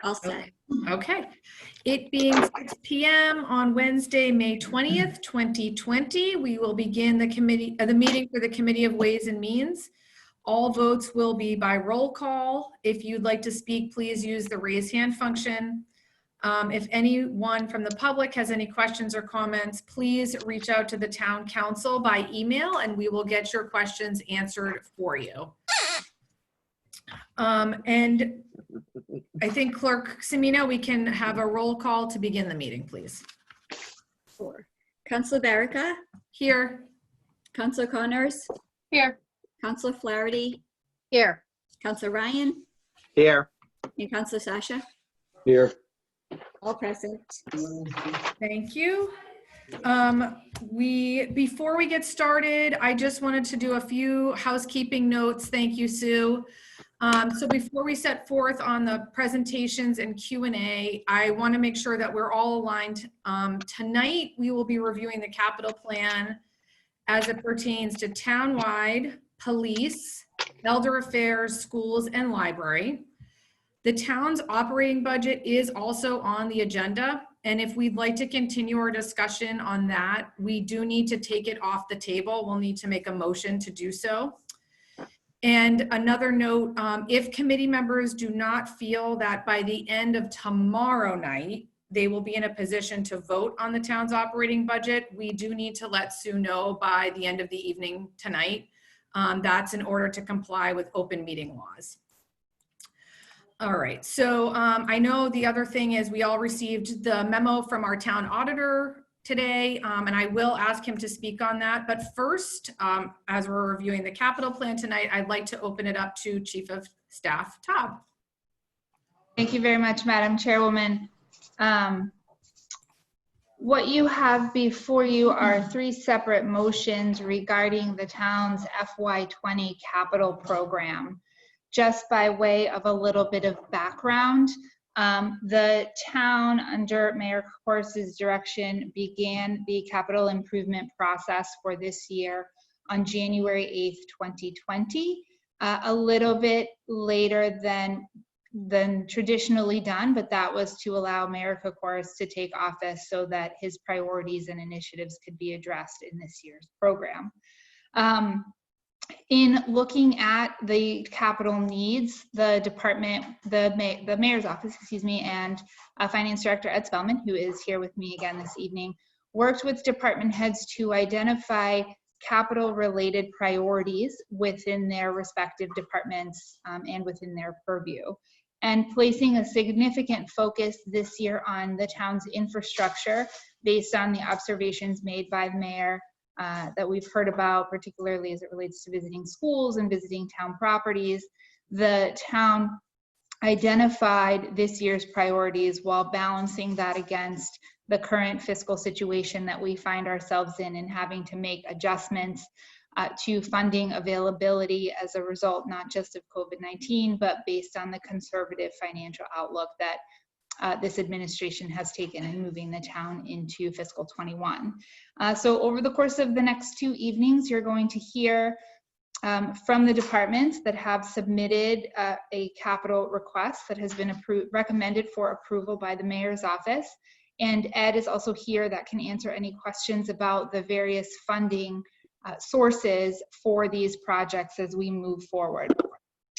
All set. Okay. It being 6 p.m. on Wednesday, May 20th, 2020, we will begin the meeting for the Committee of Ways and Means. All votes will be by roll call. If you'd like to speak, please use the raise hand function. If anyone from the public has any questions or comments, please reach out to the town council by email and we will get your questions answered for you. And I think Clerk Cimino, we can have a roll call to begin the meeting, please. Sure. Councilor Barrica? Here. Councilor Connors? Here. Councilor Flaherty? Here. Councilor Ryan? Here. And Councilor Sciascia? Here. All present. Thank you. Before we get started, I just wanted to do a few housekeeping notes. Thank you, Sue. So before we set forth on the presentations and Q&A, I want to make sure that we're all aligned. Tonight, we will be reviewing the capital plan as it pertains to townwide, police, elder affairs, schools, and library. The town's operating budget is also on the agenda. And if we'd like to continue our discussion on that, we do need to take it off the table. We'll need to make a motion to do so. And another note, if committee members do not feel that by the end of tomorrow night, they will be in a position to vote on the town's operating budget, we do need to let Sue know by the end of the evening tonight. That's in order to comply with open meeting laws. All right, so I know the other thing is we all received the memo from our town auditor today, and I will ask him to speak on that. But first, as we're reviewing the capital plan tonight, I'd like to open it up to Chief of Staff Taub. Thank you very much, Madam Chairwoman. What you have before you are 3 separate motions regarding the town's FY20 capital program. Just by way of a little bit of background, the town, under Mayor Corse's direction, began the capital improvement process for this year on January 8th, 2020, a little bit later than traditionally done, but that was to allow Mayor Corse to take office so that his priorities and initiatives could be addressed in this year's program. In looking at the capital needs, the department, the mayor's office, and Finance Director Ed Spellman, who is here with me again this evening, worked with department heads to identify capital-related priorities within their respective departments and within their purview, and placing a significant focus this year on the town's infrastructure based on the observations made by the mayor that we've heard about, particularly as it relates to visiting schools and visiting town properties. The town identified this year's priorities while balancing that against the current fiscal situation that we find ourselves in and having to make adjustments to funding availability as a result, not just of COVID-19, but based on the conservative financial outlook that this administration has taken in moving the town into fiscal 21. So over the course of the next 2 evenings, you're going to hear from the departments that have submitted a capital request that has been recommended for approval by the mayor's office. And Ed is also here that can answer any questions about the various funding sources for these projects as we move forward.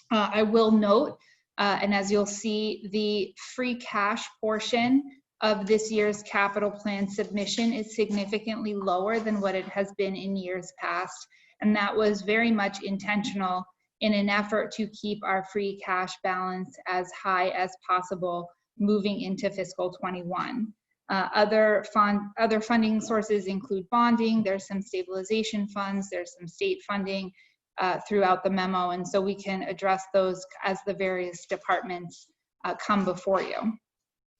I will note, and as you'll see, the free cash portion of this year's capital plan submission is significantly lower than what it has been in years past. And that was very much intentional in an effort to keep our free cash balance as high as possible moving into fiscal 21. Other funding sources include bonding, there's some stabilization funds, there's some state funding throughout the memo, and so we can address those as the various departments come before you.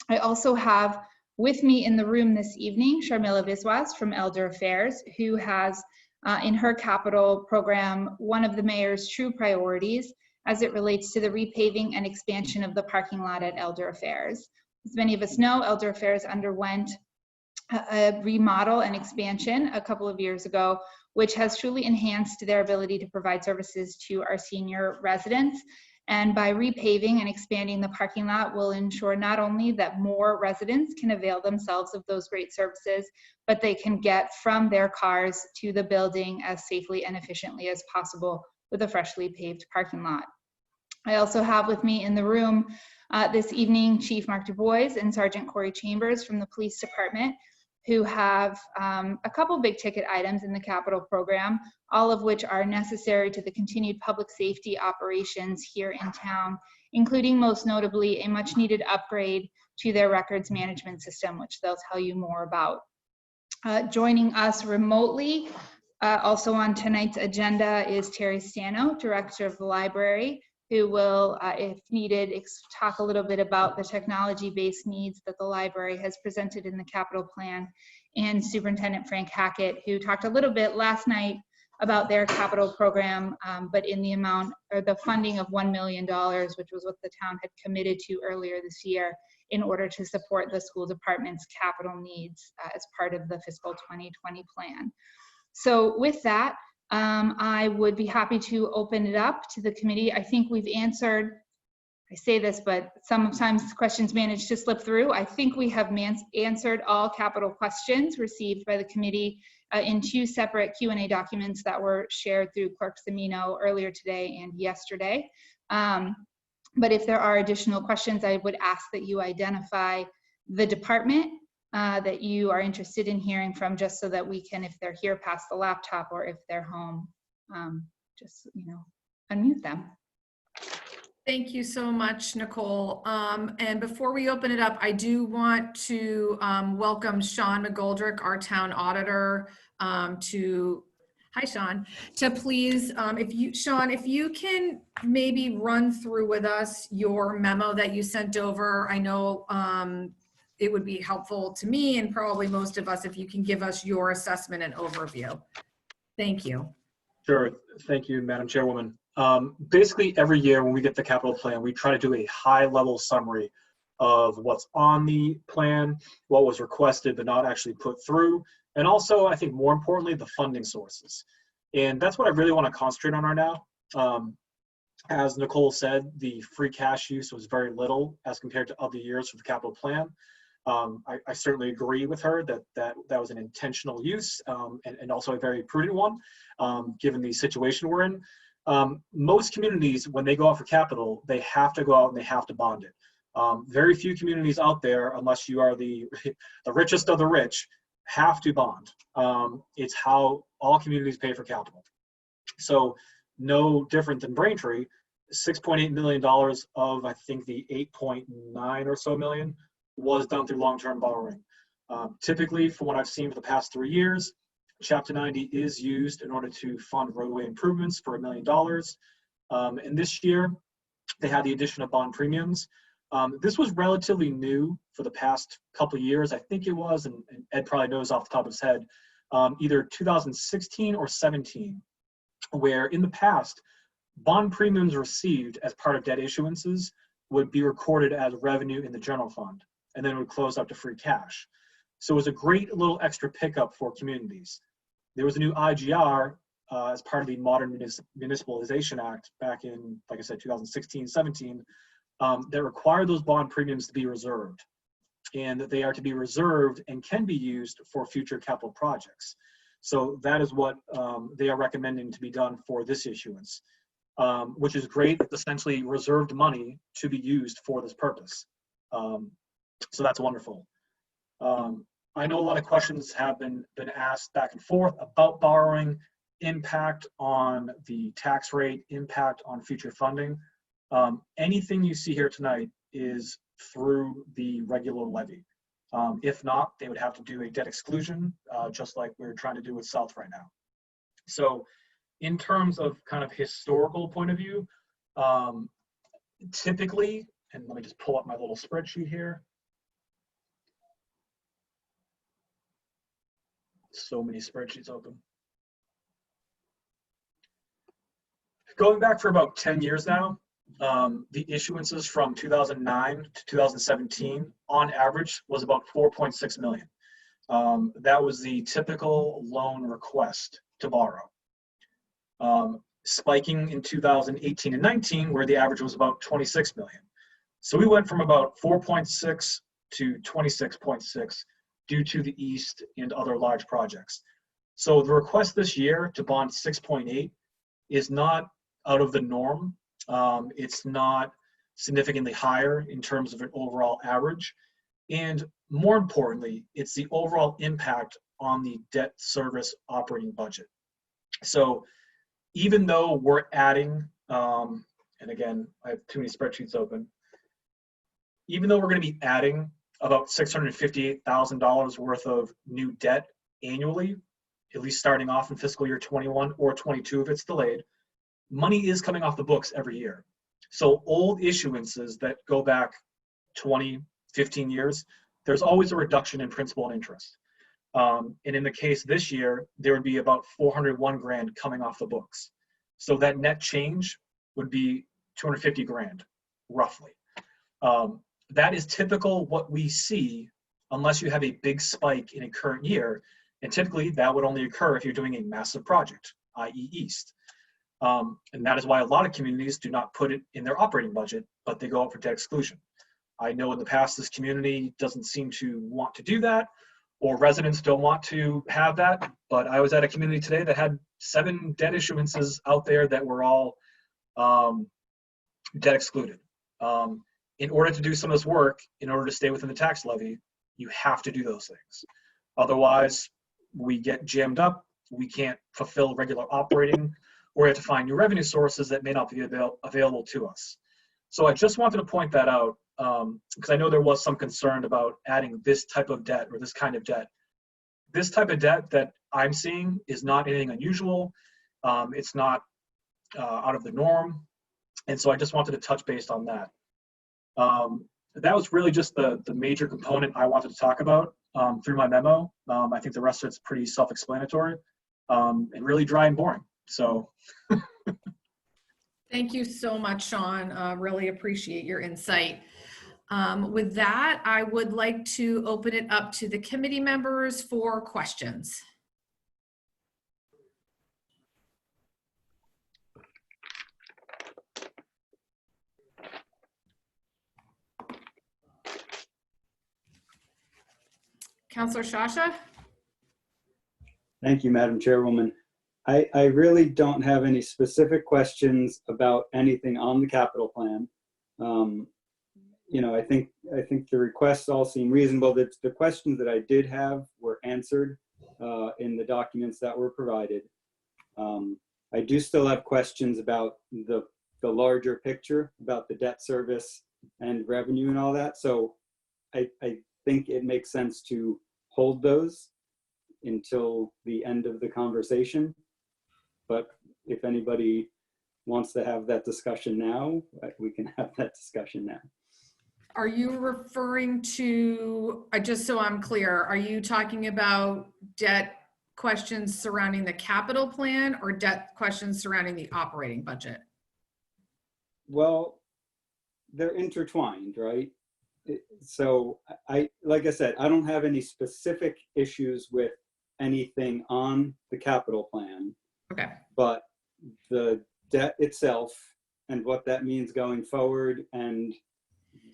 I also have with me in the room this evening Sharmila Biswas from Elder Affairs, who has in her capital program one of the mayor's true priorities as it relates to the repaving and expansion of the parking lot at Elder Affairs. As many of us know, Elder Affairs underwent a remodel and expansion a couple of years ago, which has truly enhanced their ability to provide services to our senior residents. And by repaving and expanding the parking lot will ensure not only that more residents can avail themselves of those great services, but they can get from their cars to the building as safely and efficiently as possible with a freshly paved parking lot. I also have with me in the room this evening Chief Mark Du Bois and Sergeant Corey Chambers from the police department, who have a couple big ticket items in the capital program, all of which are necessary to the continued public safety operations here in town, including most notably a much needed upgrade to their records management system, which they'll tell you more about. Joining us remotely, also on tonight's agenda, is Terry Stano, Director of the Library, who will, if needed, talk a little bit about the technology-based needs that the library has presented in the capital plan, and Superintendent Frank Hackett, who talked a little bit last night about their capital program, but in the amount, or the funding of $1 million, which was what the town had committed to earlier this year in order to support the school department's capital needs as part of the fiscal 2020 plan. So with that, I would be happy to open it up to the committee. I think we've answered, I say this, but sometimes questions manage to slip through. I think we have answered all capital questions received by the committee in 2 separate Q&A documents that were shared through Clerk Cimino earlier today and yesterday. But if there are additional questions, I would ask that you identify the department that you are interested in hearing from, just so that we can, if they're here past the laptop or if they're home, just, unmute them. Thank you so much, Nicole. And before we open it up, I do want to welcome Shawn McGoldrick, our town auditor, hi Shawn, to please, Shawn, if you can maybe run through with us your memo that you sent over. I know it would be helpful to me and probably most of us if you can give us your assessment and overview. Thank you. Sure. Thank you, Madam Chairwoman. Basically, every year when we get the capital plan, we try to do a high-level summary of what's on the plan, what was requested but not actually put through, and also, I think more importantly, the funding sources. And that's what I really want to concentrate on right now. As Nicole said, the free cash use was very little as compared to other years for the capital plan. I certainly agree with her that was an intentional use and also a very prudent one, given the situation we're in. Most communities, when they go out for capital, they have to go out and they have to bond it. Very few communities out there, unless you are the richest of the rich, have to bond. It's how all communities pay for capital. So no different than Braintree, $6.8 million of, I think, the 8.9 or so million was done through long-term borrowing. Typically, from what I've seen for the past 3 years, Chapter 90 is used in order to fund roadway improvements for $1 million. And this year, they had the addition of bond premiums. This was relatively new for the past couple of years. I think it was, and Ed probably knows off the top of his head, either 2016 or 17, where in the past, bond premiums received as part of debt issuances would be recorded as revenue in the general fund, and then it would close up to free cash. So it was a great little extra pickup for communities. There was a new IGR as part of the Modern Municipalization Act back in, like I said, 2016, 17, that required those bond premiums to be reserved, and that they are to be reserved and can be used for future capital projects. So that is what they are recommending to be done for this issuance, which is great. It's essentially reserved money to be used for this purpose. So that's wonderful. I know a lot of questions have been asked back and forth about borrowing, impact on the tax rate, impact on future funding. Anything you see here tonight is through the regular levy. If not, they would have to do a debt exclusion, just like we're trying to do with South right now. So in terms of kind of historical point of view, typically, and let me just pull up my little spreadsheet here. So many spreadsheets open. Going back for about 10 years now, the issuances from 2009 to 2017 on average was about 4.6 million. That was the typical loan request to borrow. spiking in 2018 and 19, where the average was about 26 million. So we went from about 4.6 to 26.6 due to the East and other large projects. So the request this year to bond 6.8 is not out of the norm. It's not significantly higher in terms of an overall average. And more importantly, it's the overall impact on the debt service operating budget. So even though we're adding, and again, I have too many spreadsheets open, even though we're going to be adding about $658,000 worth of new debt annually, at least starting off in fiscal year 21 or 22 if it's delayed, money is coming off the books every year. So old issuances that go back 20, 15 years, there's always a reduction in principal and interest. And in the case this year, there would be about 401 grand coming off the books. So that net change would be 250 grand, roughly. That is typical what we see unless you have a big spike in a current year. And typically that would only occur if you're doing a massive project, i.e. East. And that is why a lot of communities do not put it in their operating budget, but they go out for debt exclusion. I know in the past this community doesn't seem to want to do that, or residents don't want to have that, but I was at a community today that had 7 debt issuances out there that were all debt excluded. In order to do some of this work, in order to stay within the tax levy, you have to do those things. Otherwise, we get jammed up, we can't fulfill regular operating, or we have to find new revenue sources that may not be available to us. So I just wanted to point that out, because I know there was some concern about adding this type of debt or this kind of debt. This type of debt that I'm seeing is not anything unusual. It's not out of the norm. And so I just wanted to touch base on that. That was really just the major component I wanted to talk about through my memo. I think the rest of it's pretty self-explanatory and really dry and boring. So. Thank you so much, Shawn. Really appreciate your insight. With that, I would like to open it up to the committee members for questions. Councilor Sciascia? Thank you, Madam Chairwoman. I really don't have any specific questions about anything on the capital plan. You know, I think the requests all seem reasonable. The questions that I did have were answered in the documents that were provided. I do still have questions about the larger picture, about the debt service and revenue and all that. So I think it makes sense to hold those until the end of the conversation. But if anybody wants to have that discussion now, we can have that discussion now. Are you referring to, just so I'm clear, are you talking about debt questions surrounding the capital plan or debt questions surrounding the operating budget? Well, they're intertwined, right? So like I said, I don't have any specific issues with anything on the capital plan. Okay. But the debt itself and what that means going forward, and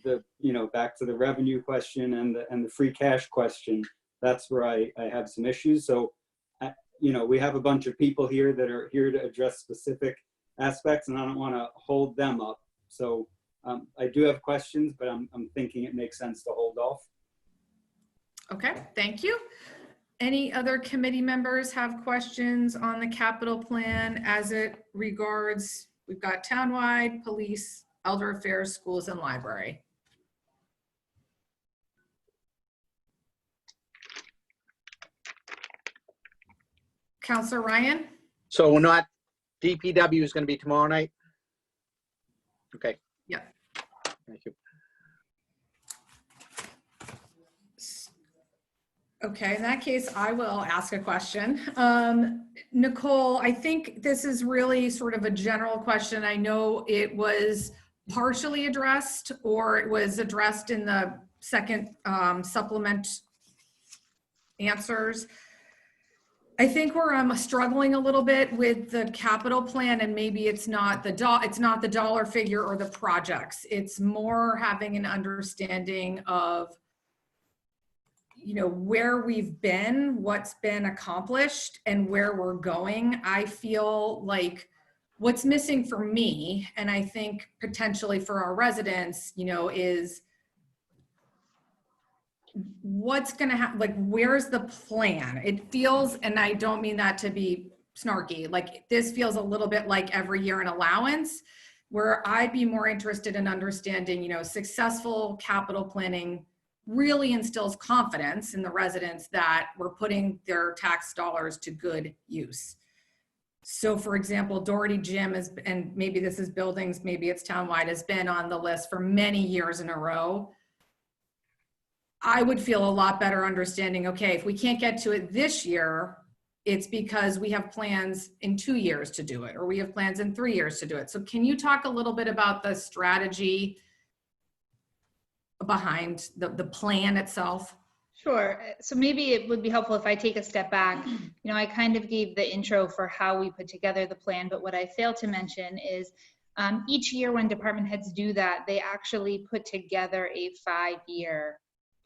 the, you know, back to the revenue question and the free cash question, that's where I have some issues. So, you know, we have a bunch of people here that are here to address specific aspects, and I don't want to hold them up. So I do have questions, but I'm thinking it makes sense to hold off. Okay, thank you. Any other committee members have questions on the capital plan as it regards, we've got townwide, police, elder affairs, schools, and library. Councilor Ryan? So we're not, DPW is going to be tomorrow night? Okay. Yeah. Thank you. Okay, in that case, I will ask a question. Nicole, I think this is really sort of a general question. I know it was partially addressed, or it was addressed in the second supplement answers. I think where I'm struggling a little bit with the capital plan, and maybe it's not the dollar figure or the projects. It's more having an understanding of, you know, where we've been, what's been accomplished, and where we're going. I feel like what's missing for me, and I think potentially for our residents, you know, is what's going to happen, like, where's the plan? It feels, and I don't mean that to be snarky, like this feels a little bit like every year an allowance, where I'd be more interested in understanding, you know, successful capital planning really instills confidence in the residents that we're putting their tax dollars to good use. So for example, Doherty Gym is, and maybe this is buildings, maybe it's townwide, has been on the list for many years in a row. I would feel a lot better understanding, okay, if we can't get to it this year, it's because we have plans in 2 years to do it, or we have plans in 3 years to do it. So can you talk a little bit about the strategy behind the plan itself? Sure. So maybe it would be helpful if I take a step back. You know, I kind of gave the intro for how we put together the plan, but what I failed to mention is each year when department heads do that, they actually put together a 5-year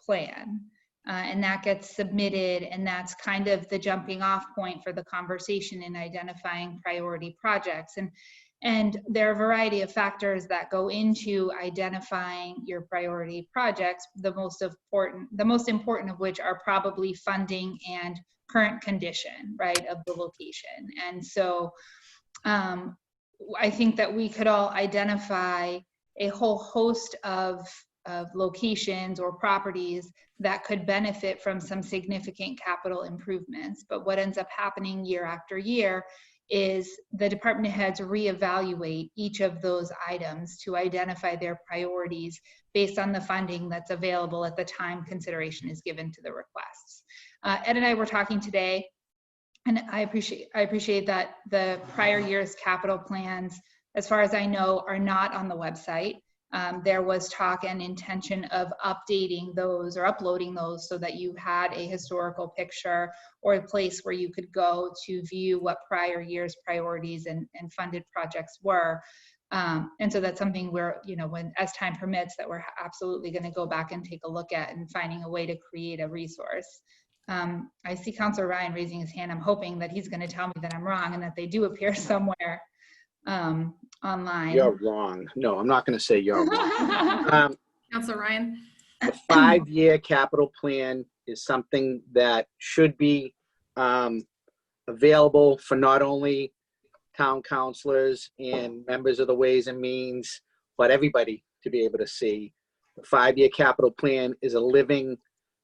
plan. And that gets submitted, and that's kind of the jumping off point for the conversation in identifying priority projects. And there are a variety of factors that go into identifying your priority projects. The most important of which are probably funding and current condition, right, of the location. And so I think that we could all identify a whole host of locations or properties that could benefit from some significant capital improvements. But what ends up happening year after year is the department heads reevaluate each of those items to identify their priorities based on the funding that's available at the time consideration is given to the requests. Ed and I were talking today, and I appreciate that the prior year's capital plans, as far as I know, are not on the website. There was talk and intention of updating those or uploading those so that you had a historical picture or a place where you could go to view what prior year's priorities and funded projects were. And so that's something where, you know, when as time permits, that we're absolutely going to go back and take a look at and finding a way to create a resource. I see Councilor Ryan raising his hand. I'm hoping that he's going to tell me that I'm wrong and that they do appear somewhere online. You're wrong. No, I'm not going to say you're wrong. Councilor Ryan? The 5-year capital plan is something that should be available for not only town councilors and members of the Ways and Means, but everybody to be able to see. The 5-year capital plan is a living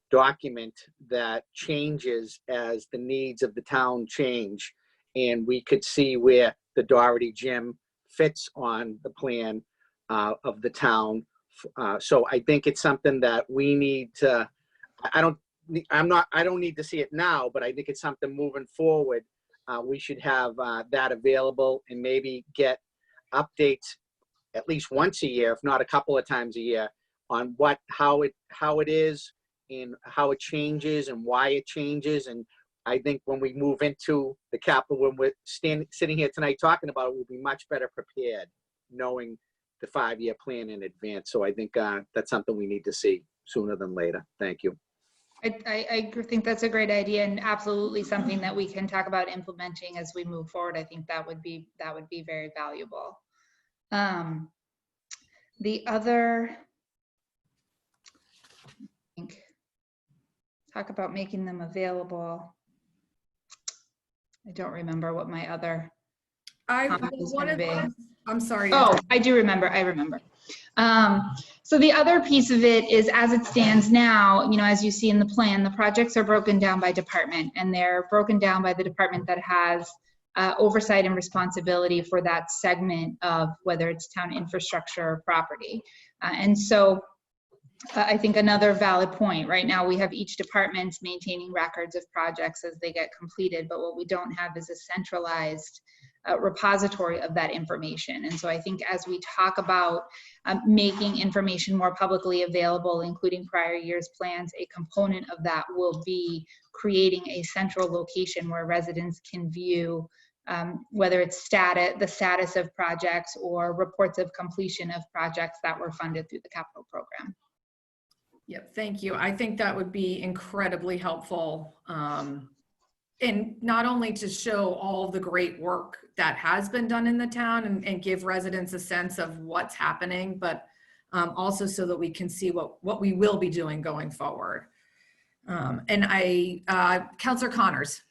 document that changes as the needs of the town change. And we could see where the Doherty Gym fits on the plan of the town. So I think it's something that we need to, I don't need to see it now, but I think it's something moving forward. We should have that available and maybe get updates at least once a year, if not a couple of times a year, on how it is and how it changes and why it changes. And I think when we move into the capital, when we're sitting here tonight talking about it, we'll be much better prepared knowing the 5-year plan in advance. So I think that's something we need to see sooner than later. Thank you. I think that's a great idea, and absolutely something that we can talk about implementing as we move forward. I think that would be very valuable. The other, talk about making them available. I don't remember what my other comment was going to be. I'm sorry. Oh, I do remember. I remember. So the other piece of it is, as it stands now, you know, as you see in the plan, the projects are broken down by department, and they're broken down by the department that has oversight and responsibility for that segment of whether it's town infrastructure or property. And so I think another valid point, right now we have each department maintaining records of projects as they get completed, but what we don't have is a centralized repository of that information. And so I think as we talk about making information more publicly available, including prior year's plans, a component of that will be creating a central location where residents can view whether it's the status of projects or reports of completion of projects that were funded through the capital program. Yep, thank you. I think that would be incredibly helpful. And not only to show all the great work that has been done in the town and give residents a sense of what's happening, but also so that we can see what we will be doing going forward. Councilor Connors.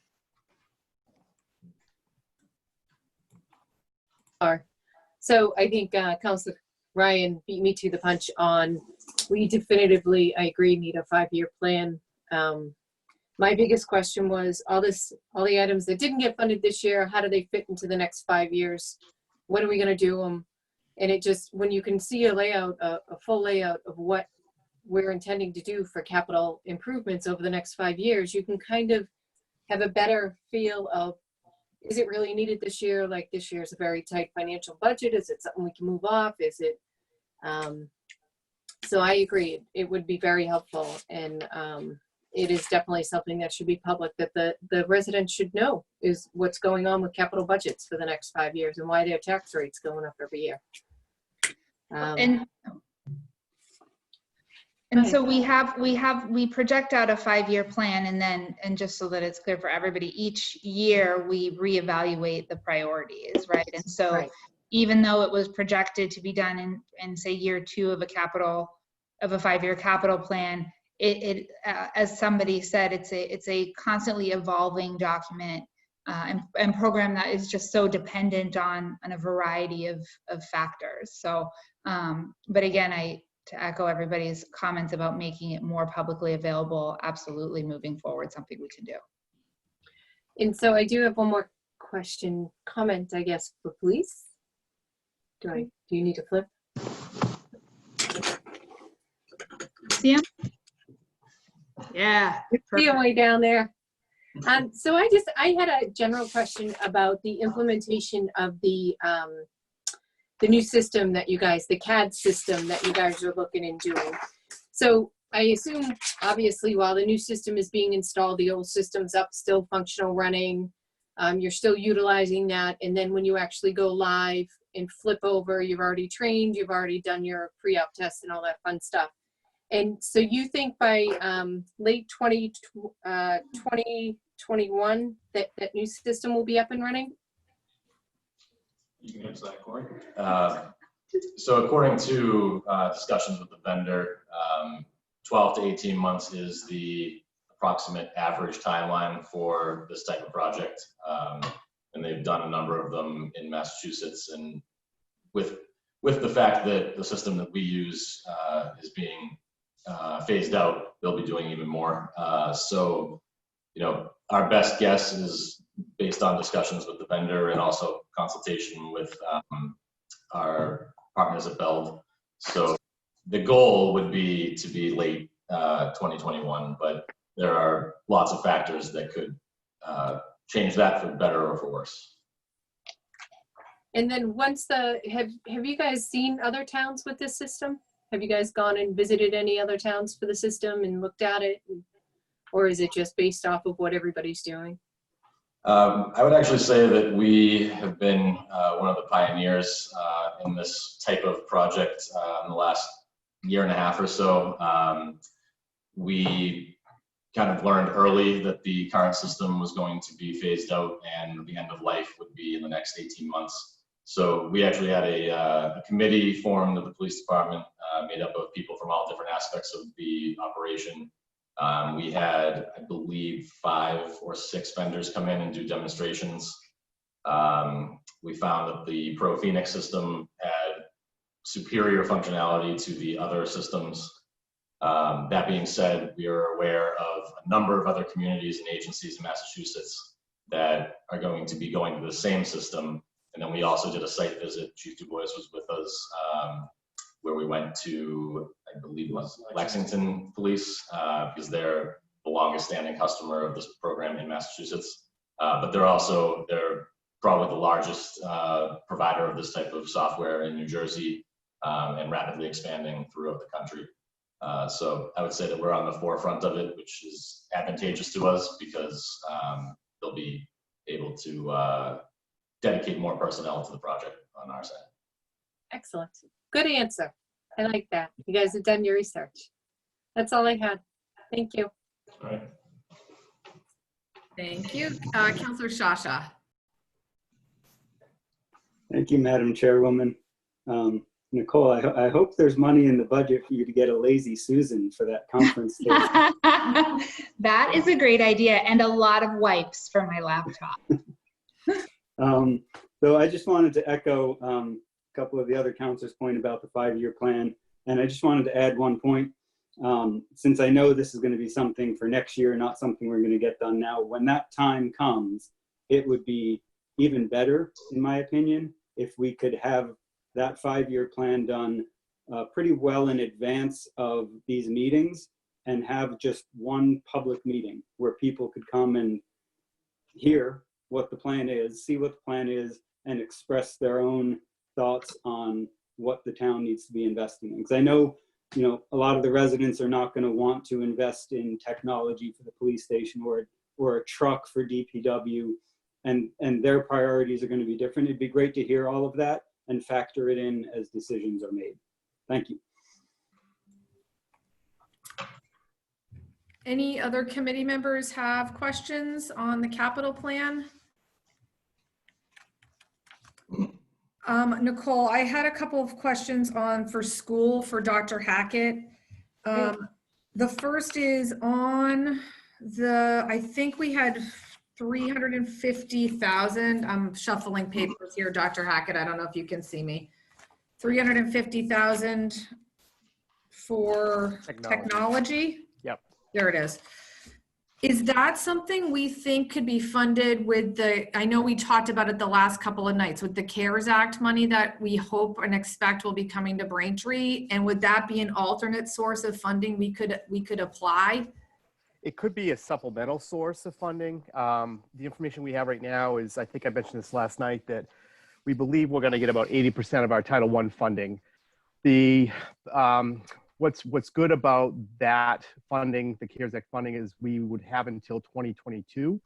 So I think Councilor Ryan beat me to the punch on, we definitively, I agree, need a 5-year plan. My biggest question was all the items that didn't get funded this year, how do they fit into the next 5 years? When are we gonna do them? And it just, when you can see a layout, a full layout of what we're intending to do for capital improvements over the next 5 years, you can kind of have a better feel of, is it really needed this year? Like this year's a very tight financial budget. Is it something we can move off? Is it, so I agree, it would be very helpful. And it is definitely something that should be public, that the residents should know is what's going on with capital budgets for the next 5 years and why their tax rate's going up every year. And so we project out a 5-year plan, and just so that it's clear for everybody, each year we reevaluate the priorities, right? And so Right. Even though it was projected to be done in say year 2 of a 5-year capital plan, it as somebody said, it's a constantly evolving document and program that is just so dependent on a variety of factors. So, but again, to echo everybody's comments about making it more publicly available, absolutely moving forward, something we can do. And so I do have one more comment, I guess, for police. Do you need to flip? See him? Yeah. See him way down there. So I had a general question about the implementation of the new system that you guys, the CAD system that you guys are looking and doing. So I assume, obviously, while the new system is being installed, the old system's up, still functional, running. You're still utilizing that. And then when you actually go live and flip over, you've already trained, you've already done your pre-op test and all that fun stuff. And so you think by late 2021 that new system will be up and running? You can answer that, Corey. So according to discussions with the vendor, 12 to 18 months is the approximate average timeline for this type of project. And they've done a number of them in Massachusetts. And with the fact that the system that we use is being phased out, they'll be doing even more. So, you know, our best guess is based on discussions with the vendor and also consultation with our partners at Beld. So the goal would be to be late 2021, but there are lots of factors that could change that for better or for worse. And then once have you guys seen other towns with this system? Have you guys gone and visited any other towns for the system and looked at it? Or is it just based off of what everybody's doing? I would actually say that we have been one of the pioneers in this type of project in the last year and a half or so. We kind of learned early that the current system was going to be phased out and the end of life would be in the next 18 months. So we actually had a committee formed of the police department made up of people from all different aspects of the operation. We had, I believe, 5 or 6 vendors come in and do demonstrations. We found that the Pro Phoenix system had superior functionality to the other systems. That being said, we are aware of a number of other communities and agencies in Massachusetts that are going to be going to the same system. And then we also did a site visit. Chief Du Bois was with us, where we went to, I believe it was Lexington Police, because they're the longest standing customer of this program in Massachusetts. But they're probably the largest provider of this type of software in New Jersey, and rapidly expanding throughout the country. So I would say that we're on the forefront of it, which is advantageous to us because they'll be able to dedicate more personnel to the project on our side. Excellent. Good answer. I like that. You guys have done your research. That's all I had. Thank you. All right. Thank you. Counselor Sciascia. Thank you, Madam Chairwoman. Nicole, I hope there's money in the budget for you to get a lazy Susan for that conference station. That is a great idea, and a lot of wipes for my laptop. So I just wanted to echo a couple of the other counselors' point about the 5-year plan, and I just wanted to add one point. Since I know this is going to be something for next year, not something we're going to get done now, when that time comes, it would be even better, in my opinion, if we could have that 5-year plan done pretty well in advance of these meetings and have just one public meeting where people could come and hear what the plan is, see what the plan is, and express their own thoughts on what the town needs to be investing in. Because I know, you know, a lot of the residents are not going to want to invest in technology for the police station or a truck for DPW, and their priorities are going to be different. It'd be great to hear all of that and factor it in as decisions are made. Thank you. Any other committee members have questions on the capital plan? Nicole, I had a couple of questions for school for Dr. Hackett. The first is on I think we had 350,000. I'm shuffling papers here, Dr. Hackett. I don't know if you can see me. 350,000 for technology. Yep. There it is. Is that something we think could be funded with I know we talked about it the last couple of nights, with the CARES Act money that we hope and expect will be coming to Braintree? And would that be an alternate source of funding we could apply? It could be a supplemental source of funding. The information we have right now is, I think I mentioned this last night, that we believe we're going to get about 80% of our Title I funding. What's good about that funding, the CARES Act funding, is we would have until 2022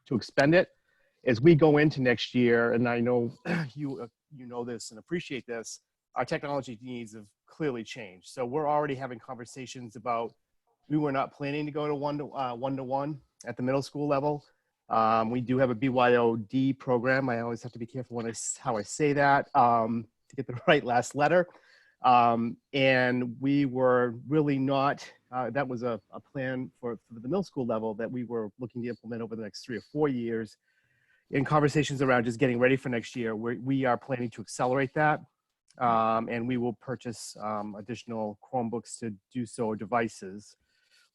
to expend it. As we go into next year, and I know you know this and appreciate this, our technology needs have clearly changed. So we're already having conversations about, we were not planning to go to one-to-one at the middle school level. We do have a BYOD program. I always have to be careful how I say that to get the right last letter. And we were really not, that was a plan for the middle school level that we were looking to implement over the next 3 or 4 years. In conversations around just getting ready for next year, we are planning to accelerate that. And we will purchase additional Chromebooks to do so, or devices.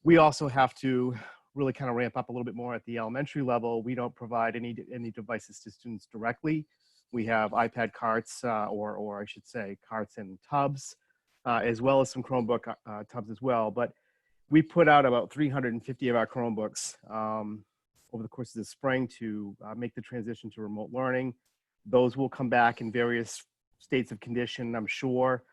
We also have to really kind of ramp up a little bit more at the elementary level. We don't provide any devices to students directly. We have iPad carts, or I should say carts and tubs, as well as some Chromebook tubs as well. But we put out about 350 of our Chromebooks over the course of the spring to make the transition to remote learning. Those will come back in various states of condition, I'm sure.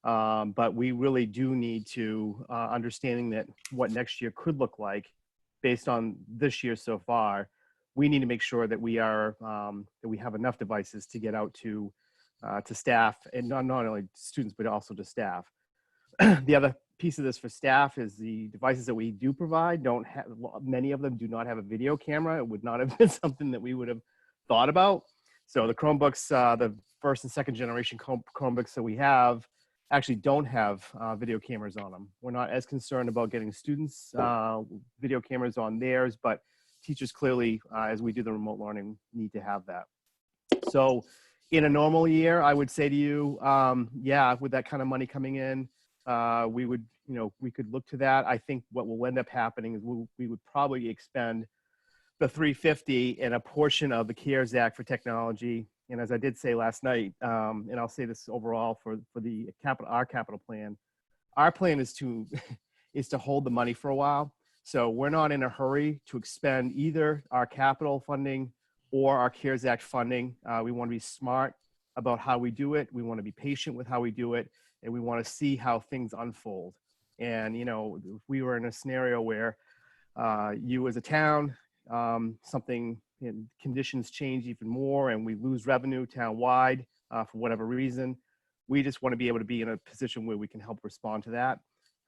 But we really do need to, understanding that what next year could look like based on this year so far, we need to make sure that we have enough devices to get out to staff, and not only students, but also to staff. The other piece of this for staff is the devices that we do provide many of them do not have a video camera. It would not have been something that we would have thought about. So the Chromebooks, the first and second generation Chromebooks that we have, actually don't have video cameras on them. We're not as concerned about getting students video cameras on theirs, but teachers clearly, as we do the remote learning, need to have that. So in a normal year, I would say to you, yeah, with that kind of money coming in, we could look to that. I think what will end up happening is we would probably expend the 350 and a portion of the CARES Act for technology. And as I did say last night, and I'll say this overall for our capital plan, our plan is to hold the money for a while. So we're not in a hurry to expend either our capital funding or our CARES Act funding. We want to be smart about how we do it. We want to be patient with how we do it, and we want to see how things unfold. And, you know, if we were in a scenario where you as a town, something in conditions change even more and we lose revenue town-wide for whatever reason, we just want to be able to be in a position where we can help respond to that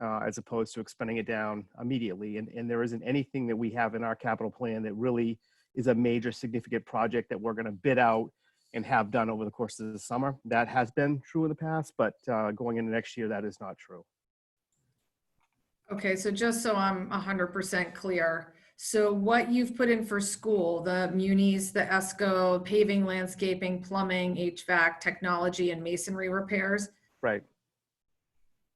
as opposed to expending it down immediately. And there isn't anything that we have in our capital plan that really is a major significant project that we're going to bid out and have done over the course of the summer. That has been true in the past, but going into next year, that is not true. Okay, so just so I'm 100% clear, so what you've put in for school, the munis, the ESCO, paving, landscaping, plumbing, HVAC, technology, and masonry repairs, Right.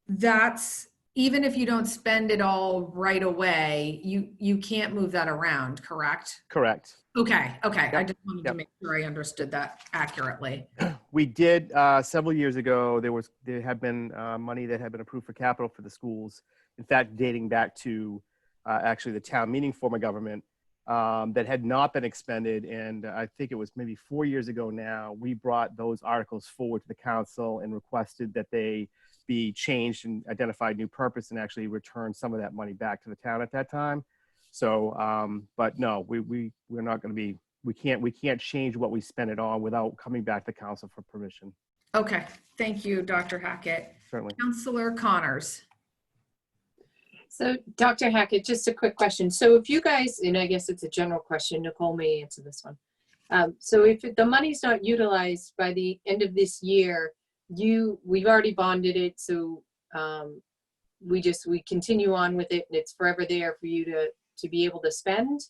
that's, even if you don't spend it all right away, you can't move that around, correct? Correct. Okay, okay. I Yep, just wanted yep. to make sure I understood that accurately. We did several years ago. There had been money that had been approved for capital for the schools. In fact, dating back to actually the town meeting form of government that had not been expended. And I think it was maybe 4 years ago now, we brought those articles forward to the council and requested that they be changed and identified new purpose and actually return some of that money back to the town at that time. So, but no, we're not going to be, we can't change what we spend it on without coming back to council for permission. Okay, thank you, Dr. Hackett. Certainly. Councilor Connors. So Dr. Hackett, just a quick question. So if you guys, and I guess it's a general question, Nicole may answer this one. So if the money's not utilized by the end of this year, we've already bonded it. So we continue on with it and it's forever there for you to be able to spend?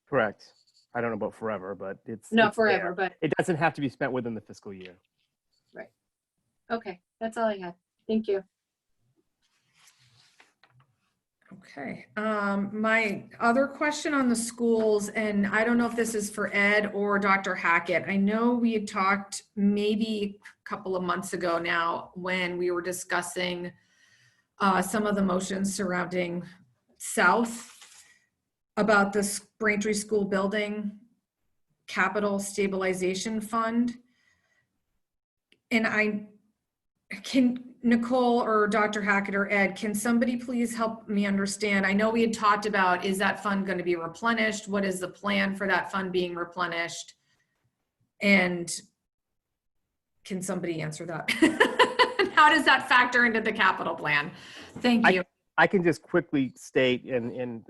Correct. I don't know about forever, but Not it's forever, there. but It doesn't have to be spent within the fiscal year. right. Okay, that's all I had. Thank you. Okay, my other question on the schools, and I don't know if this is for Ed or Dr. Hackett. I know we had talked maybe a couple of months ago now when we were discussing some of the motions surrounding South about the Braintree School Building Capital Stabilization Fund. And Nicole or Dr. Hackett or Ed, can somebody please help me understand? I know we had talked about, is that fund going to be replenished? What is the plan for that fund being replenished? And can somebody answer that? How does that factor into the capital plan? Thank you. I can just quickly state, and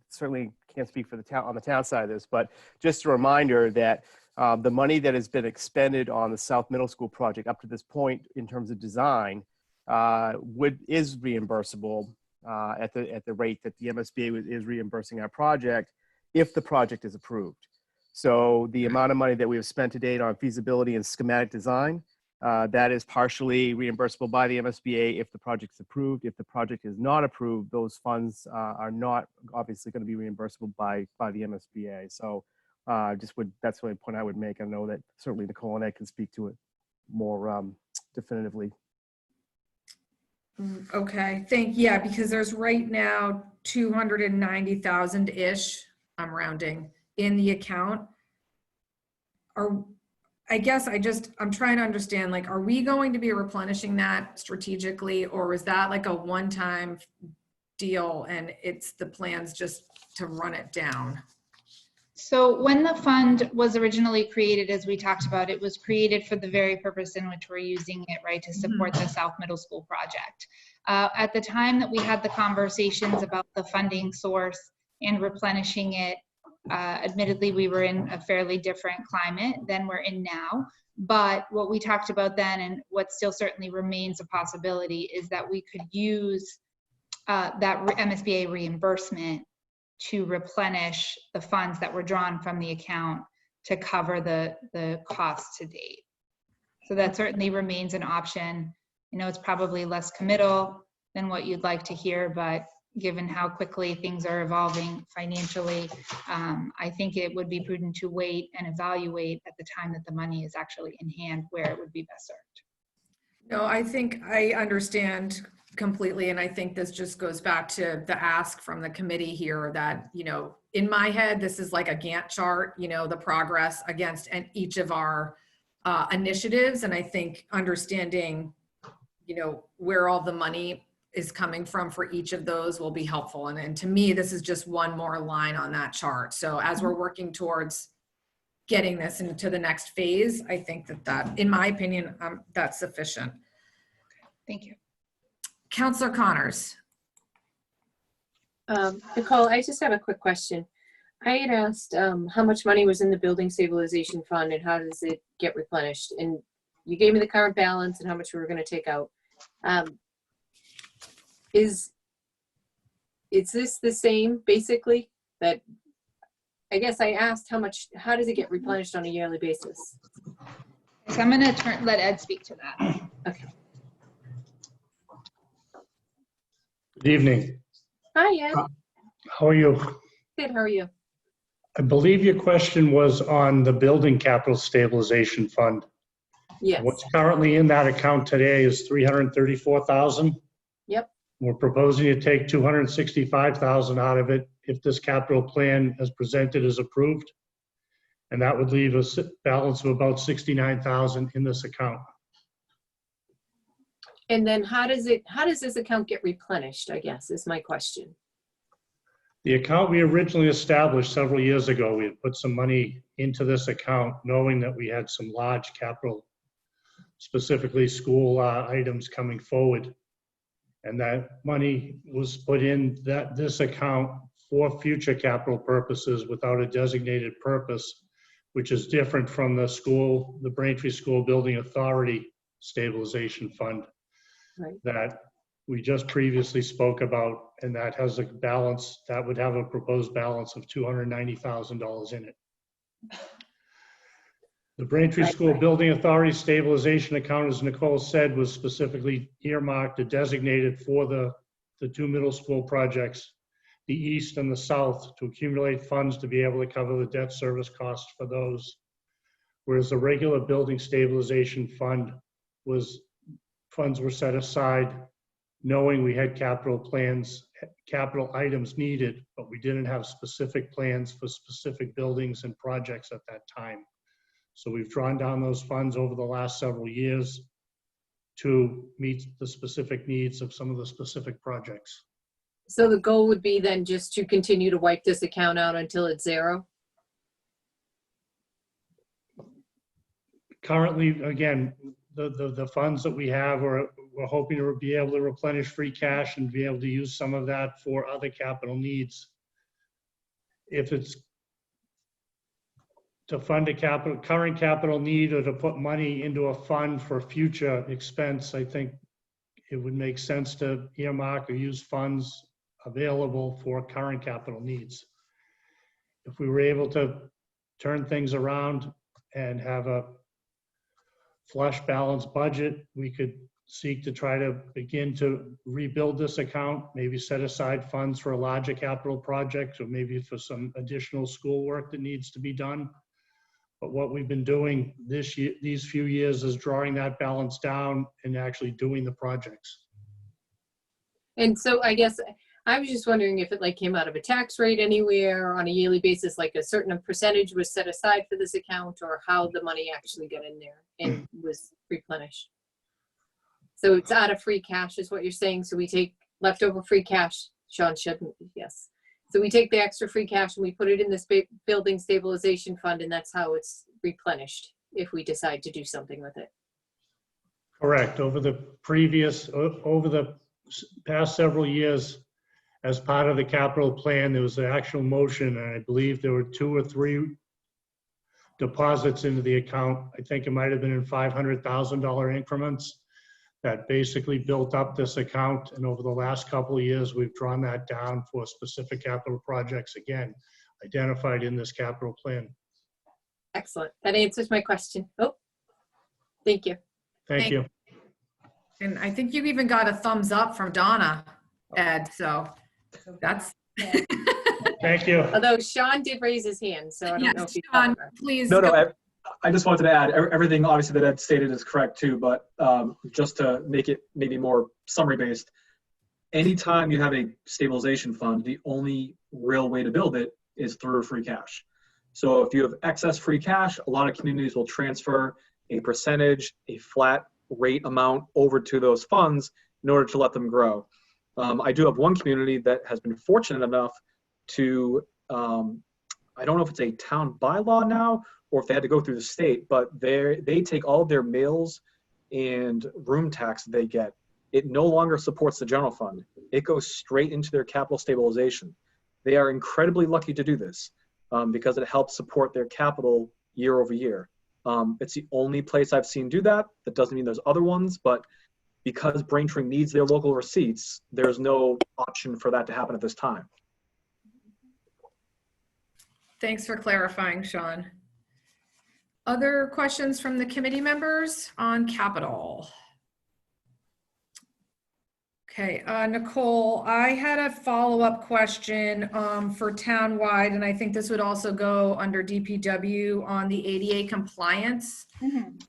certainly can't speak for the town on the town side of this, but just a reminder that the money that has been expended on the South Middle School project up to this point in terms of design is reimbursable at the rate that the MSBA is reimbursing our project if the project is approved. So the amount of money that we have spent to date on feasibility and schematic design, that is partially reimbursable by the MSBA if the project is approved. If the project is not approved, those funds are not obviously going to be reimbursable by the MSBA. So that's the only point I would make. I know that certainly Nicole and I can speak to it more definitively. Okay, yeah, because there's right now 290,000-ish, I'm rounding, in the account. I guess I'm trying to understand, like, are we going to be replenishing that strategically, or is that like a one-time deal and it's the plans just to run it down? So when the fund was originally created, as we talked about, it was created for the very purpose in which we're using it, right, to support the South Middle School project. At the time that we had the conversations about the funding source and replenishing it, admittedly, we were in a fairly different climate than we're in now. But what we talked about then, and what still certainly remains a possibility, is that we could use that MSBA reimbursement to replenish the funds that were drawn from the account to cover the costs to date. So that certainly remains an option. I know it's probably less committal than what you'd like to hear, but given how quickly things are evolving financially, I think it would be prudent to wait and evaluate at the time that the money is actually in hand where it would be best served. No, I think I understand completely. And I think this just goes back to the ask from the committee here that, you know, in my head, this is like a Gantt chart, you know, the progress against each of our initiatives. And I think understanding, you know, where all the money is coming from for each of those will be helpful. And to me, this is just one more line on that chart. So as we're working towards getting this into the next phase, I think that in my opinion, that's sufficient. Thank you. Counselor Connors. Nicole, I just have a quick question. I had asked how much money was in the building stabilization fund and how does it get replenished? And you gave me the current balance and how much we were going to take out. Is this the same basically? That I guess I asked how does it get replenished on a yearly basis? So I'm going to let Ed speak to that. Okay. Good evening. Hi, Ed. How are you? Good. How are you? I believe your question was on the building capital stabilization fund. Yes. What's currently in that account today is $334,000. Yep. We're proposing to take $265,000 out of it if this capital plan as presented is approved. And that would leave a balance of about $69,000 in this account. And then how does this account get replenished, I guess, is my question. The account we originally established several years ago, we had put some money into this account knowing that we had some large capital, specifically school items coming forward. And that money was put in this account for future capital purposes without a designated purpose, which is different from the Braintree School Building Authority Stabilization Fund. Right. That we just previously spoke about, and that has a balance, that would have a proposed balance of $290,000 in it. The Braintree School Building Authority Stabilization Account, as Nicole said, was specifically earmarked and designated for the two middle school projects, the east and the south, to accumulate funds to be able to cover the debt service costs for those. Whereas the regular building stabilization fund funds were set aside knowing we had capital plans, capital items needed, but we didn't have specific plans for specific buildings and projects at that time. So we've drawn down those funds over the last several years to meet the specific needs of some of the specific projects. So the goal would be then just to continue to wipe this account out until it's zero? Currently, again, the funds that we have, we're hoping to be able to replenish free cash and be able to use some of that for other capital needs. If it's to fund a current capital need or to put money into a fund for future expense, I think it would make sense to earmark or use funds available for current capital needs. If we were able to turn things around and have a flush balanced budget, we could seek to try to begin to rebuild this account, maybe set aside funds for a larger capital project or maybe for some additional schoolwork that needs to be done. But what we've been doing these few years is drawing that balance down and actually doing the projects. And so I guess I was just wondering if it like came out of a tax rate anywhere on a yearly basis, like a certain percentage was set aside for this account, or how the money actually got in there and was replenished. So it's out of free cash is what you're saying. So we take leftover free cash, Shawn shouldn't, yes. So we take the extra free cash and we put it in this building stabilization fund, and that's how it's replenished if we decide to do something with it. Correct. Over the past several years, as part of the capital plan, there was an actual motion, and I believe there were 2 or 3 deposits into the account. I think it might have been in $500,000 increments that basically built up this account. And over the last couple of years, we've drawn that down for specific capital projects, again, identified in this capital plan. Excellent. That answers my question. Oh, thank you. Thank you. And I think you even got a thumbs up from Donna, Ed, so that's. Thank you. Although Shawn did raise his hand, so I don't know if he Shawn, please. No, I just wanted to add, everything obviously that Ed stated is correct too, but just to make it maybe more summary based, anytime you have a stabilization fund, the only real way to build it is through free cash. So if you have excess free cash, a lot of communities will transfer a percentage, a flat rate amount over to those funds in order to let them grow. I do have one community that has been fortunate enough to, I don't know if it's a town bylaw now or if they had to go through the state, but they take all of their meals and room tax they get. It no longer supports the general fund. It goes straight into their capital stabilization. They are incredibly lucky to do this because it helps support their capital year over year. It's the only place I've seen do that. That doesn't mean there's other ones, but because Braintree needs their local receipts, there's no option for that to happen at this time. Thanks for clarifying, Shawn. Other questions from the committee members on capital? Okay, Nicole, I had a follow-up question for townwide, and I think this would also go under DPW on the ADA compliance. Mhm.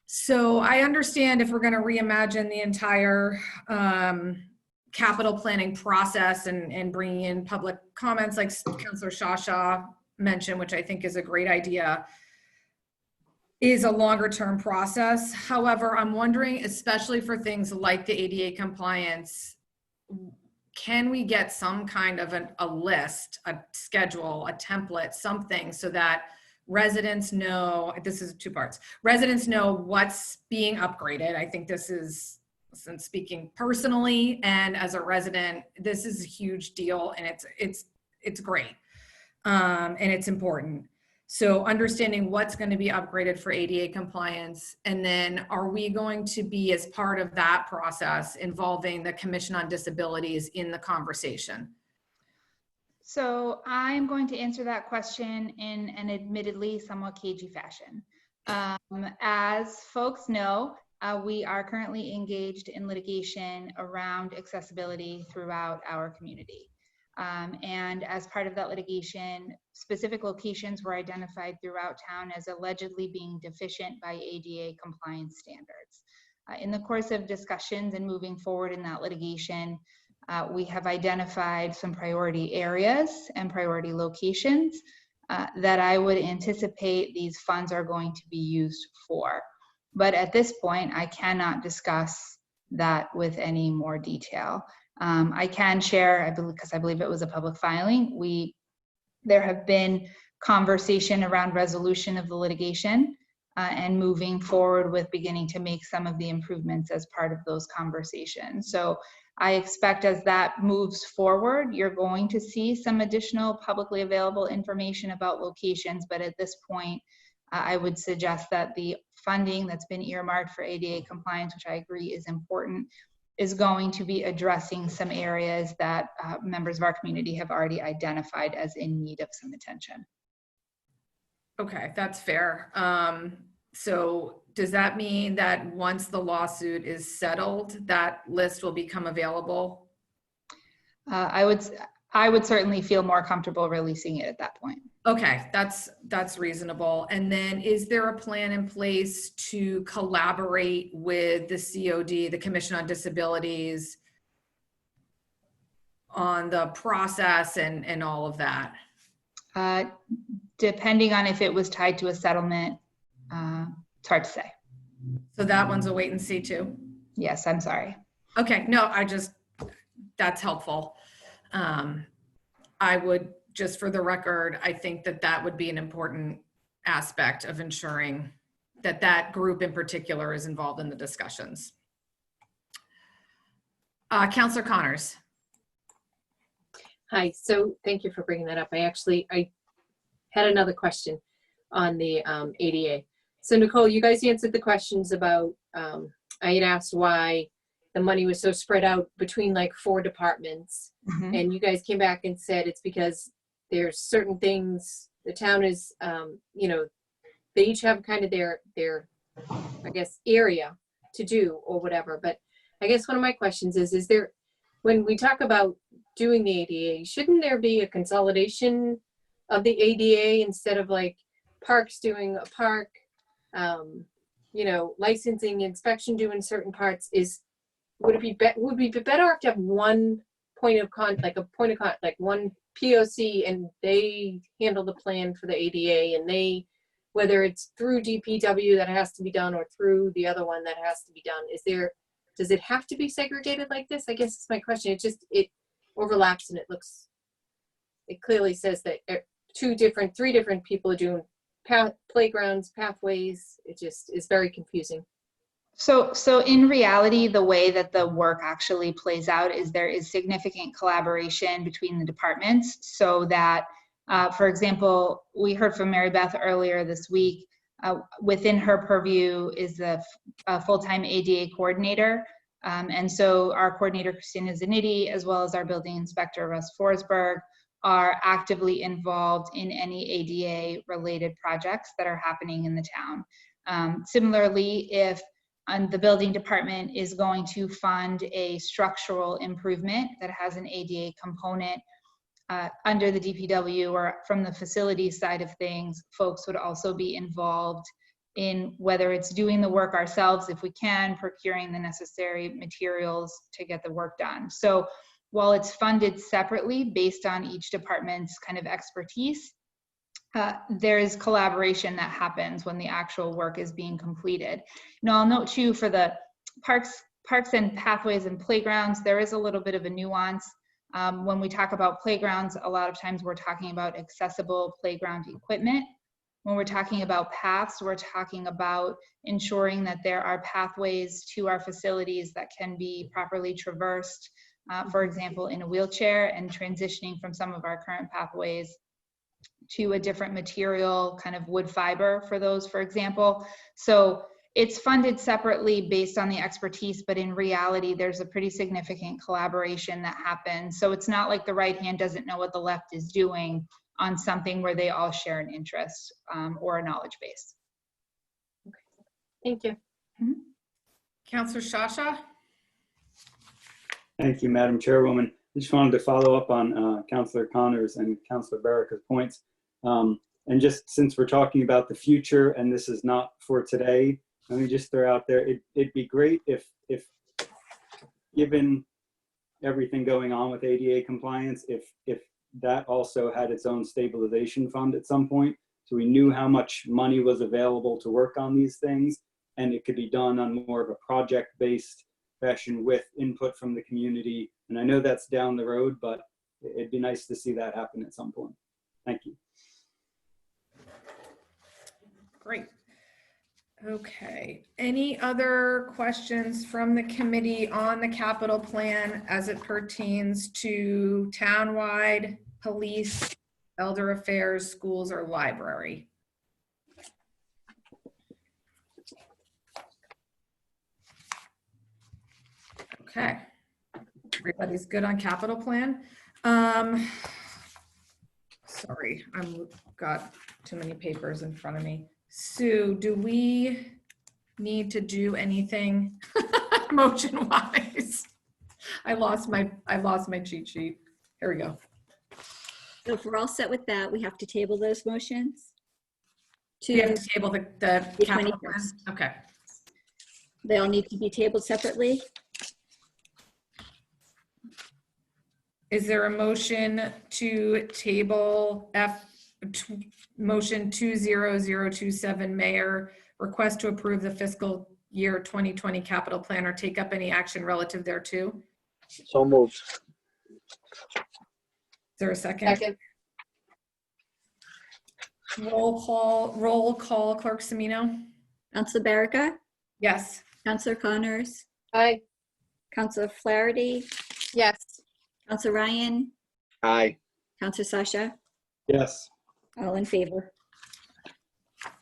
So I understand if we're going to reimagine the entire capital planning process and bringing in public comments like Councilor Sciascia mentioned, which I think is a great idea, is a longer term process. However, I'm wondering, especially for things like the ADA compliance, can we get some kind of a list, a schedule, a template, something so that residents know, this is two parts, residents know what's being upgraded. I think this is, since speaking personally and as a resident, this is a huge deal and it's great and it's important. So understanding what's going to be upgraded for ADA compliance, and then are we going to be, as part of that process, involving the Commission on Disabilities in the conversation? So I'm going to answer that question in an admittedly somewhat cagey fashion. As folks know, we are currently engaged in litigation around accessibility throughout our community. And as part of that litigation, specific locations were identified throughout town as allegedly being deficient by ADA compliance standards. In the course of discussions and moving forward in that litigation, we have identified some priority areas and priority locations that I would anticipate these funds are going to be used for. But at this point, I cannot discuss that with any more detail. I can share, I believe, because I believe it was a public filing, there have been conversation around resolution of the litigation and moving forward with beginning to make some of the improvements as part of those conversations. So I expect as that moves forward, you're going to see some additional publicly available information about locations, but at this point, I would suggest that the funding that's been earmarked for ADA compliance, which I agree is important, is going to be addressing some areas that members of our community have already identified as in need of some attention. Okay, that's fair. So does that mean that once the lawsuit is settled, that list will become available? I would certainly feel more comfortable releasing it at that point. Okay, that's reasonable. And then is there a plan in place to collaborate with the COD, the Commission on Disabilities, on the process and all of that? Depending on if it was tied to a settlement, it's hard to say. So that one's a wait and see too? Yes, I'm sorry. Okay, no, that's helpful. I would, just for the record, I think that would be an important aspect of ensuring that that group in particular is involved in the discussions. Councilor Connors. Hi, so thank you for bringing that up. I had another question on the ADA. So Nicole, you guys answered the questions about, I had asked why the money was so spread out between like 4 departments. Mm-hmm. And you guys came back and said it's because there's certain things, the town is, they each have kind of their, I guess, area to do or whatever. But I guess one of my questions is there, when we talk about doing the ADA, shouldn't there be a consolidation of the ADA instead of like parks doing a park, licensing, inspection doing certain parts? would it be better to have one point of like one POC, and they handle the plan for the ADA, and whether it's through DPW that has to be done or through the other one that has to be done, does it have to be segregated like this? I guess it's my question. It overlaps, and it clearly says that three different people are doing playgrounds, pathways. It just is very confusing. So in reality, the way that the work actually plays out is there is significant collaboration between the departments, so that, for example, we heard from Mary Beth earlier this week, within her purview is a full-time ADA coordinator. And so our coordinator, Christina Zanetti, as well as our building inspector, Russ Forsberg, are actively involved in any ADA related projects that are happening in the town. Similarly, if the building department is going to fund a structural improvement that has an ADA component under the DPW or from the facilities side of things, folks would also be involved in whether it's doing the work ourselves, if we can, procuring the necessary materials to get the work done. So while it's funded separately based on each department's kind of expertise, there is collaboration that happens when the actual work is being completed. Now, I'll note too, for the parks and pathways and playgrounds, there is a little bit of a nuance. When we talk about playgrounds, a lot of times we're talking about accessible playground equipment. When we're talking about paths, we're talking about ensuring that there are pathways to our facilities that can be properly traversed, for example, in a wheelchair, and transitioning from some of our current pathways to a different material, kind of wood fiber for those, for example. So it's funded separately based on the expertise, but in reality, there's a pretty significant collaboration that happens. So it's not like the right hand doesn't know what the left is doing on something where they all share an interest or a knowledge base. Thank you. Mm-hmm. Councilor Sciascia? Thank you, Madam Chairwoman. I just wanted to follow up on Councilor Connors and Councilor Baraka's points. And just since we're talking about the future and this is not for today, let me just throw out there, it'd be great if given everything going on with ADA compliance, if that also had its own stabilization fund at some point, so we knew how much money was available to work on these things, and it could be done on more of a project-based fashion with input from the community. And I know that's down the road, but it'd be nice to see that happen at some point. Thank you. Great. Okay. Any other questions from the committee on the capital plan as it pertains to townwide, police, elder affairs, schools, or library? Okay. Everybody's good on capital plan. Sorry, I've got too many papers in front of me. Sue, do we need to do anything motion wise? I lost my cheat sheet. Here we go. So if we're all set with that, we have to table those motions. We have to table the capital plan. 21st. Okay. They all need to be tabled separately. Is there a motion to table motion 20027, Mayor, request to approve the fiscal year 2020 capital plan or take up any action relative thereto? So moved. Is there a second? Second. Roll call, Clerk Cimino? Councilor Baraka, Yes. Councilor Connors, Aye. Councilor Flaherty, Yes. Councilor Ryan, Aye. Councilor Sciascia, Yes. all in favor.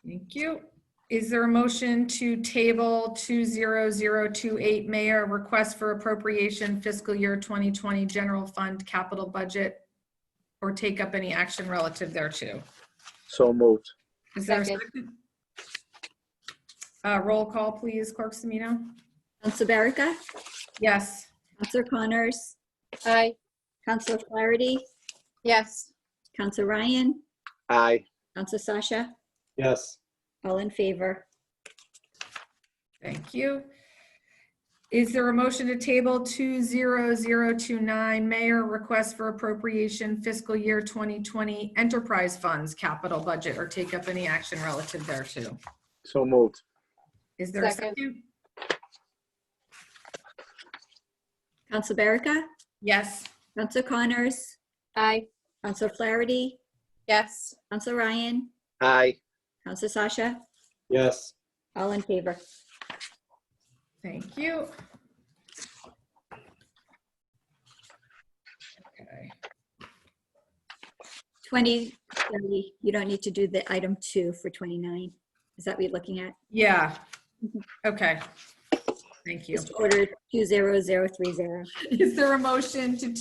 Thank you. Is there a motion to table 20028, Mayor, request for appropriation fiscal year 2020 general fund capital budget or take up any action relative thereto? So moved. Is there a Second. second? Roll call, please, Clerk Cimino. Councilor Baraka, Yes. Councilor Connors, Aye. Councilor Flaherty, Yes. Councilor Ryan, Aye. Councilor Sciascia, Yes. all in favor. Thank you. Is there a motion to table 20029, Mayor request for appropriation fiscal year 2020 enterprise funds capital budget, or take up any action relative thereto? So moved. Is there a Second. second? Council Berica, Yes. Council Connors, Aye. Council Flaherty, Yes. Council Ryan, Aye. Council Sciascia, Yes. all in favor. Thank you. Okay. 20, you don't need to do the item 2 for 29. Is that what you're looking at? Yeah. Okay. Thank you. Just order 20030. Is there a motion to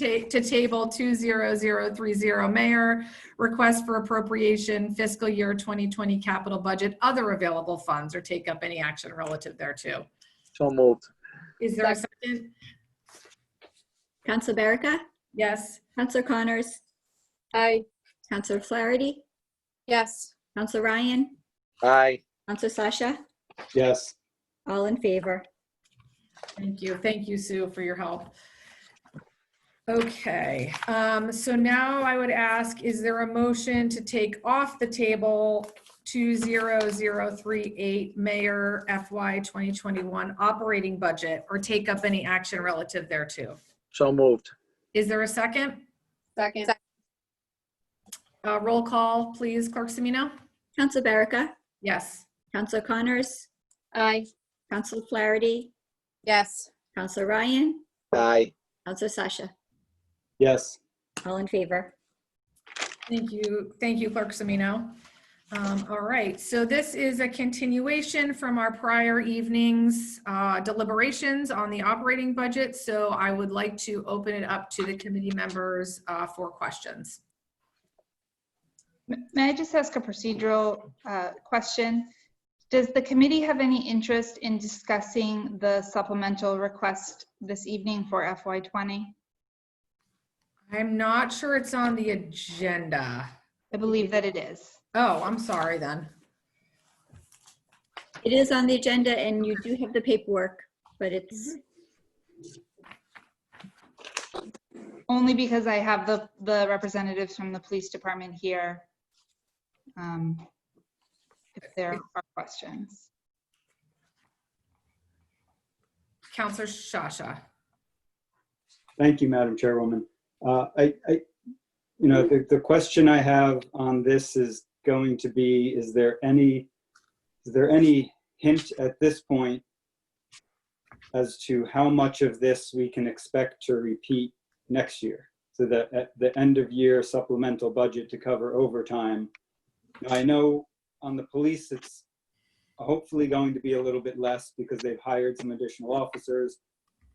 table 20030, Mayor request for appropriation fiscal year 2020 capital budget, other available funds, or take up any action relative thereto? So moved. Is there a second? Council Berica, Yes. Council Connors, Aye. Council Flaherty, Yes. Council Ryan, Aye. Council Sciascia, Yes. all in favor. Thank you. Thank you, Sue, for your help. Okay, so now I would ask, is there a motion to take off the table 20038 Mayor FY 2021 operating budget, or take up any action relative thereto? So moved. Is there a second? Second. Roll call, please, Clerk Cimino? Council Berica, Yes. Council Connors, Aye. Council Flaherty, Yes. Council Ryan, Aye. Council Sciascia, Yes. all in favor. Thank you. Thank you, Clerk Cimino. All right, so this is a continuation from our prior evening's deliberations on the operating budget. So I would like to open it up to the committee members for questions. May I just ask a procedural question? Does the committee have any interest in discussing the supplemental request this evening for FY20? I'm not sure it's on the agenda. I believe that it is. Oh, I'm sorry then. It is on the agenda and you do have the paperwork, but it's, Only because I have the representatives from the police department here. If there are questions. Counselor Sciascia. Thank you, Madam Chairwoman. The question I have on this is going to be, is there any hint at this point as to how much of this we can expect to repeat next year? So that at the end of year supplemental budget to cover overtime. Now, I know on the police, it's hopefully going to be a little bit less because they've hired some additional officers,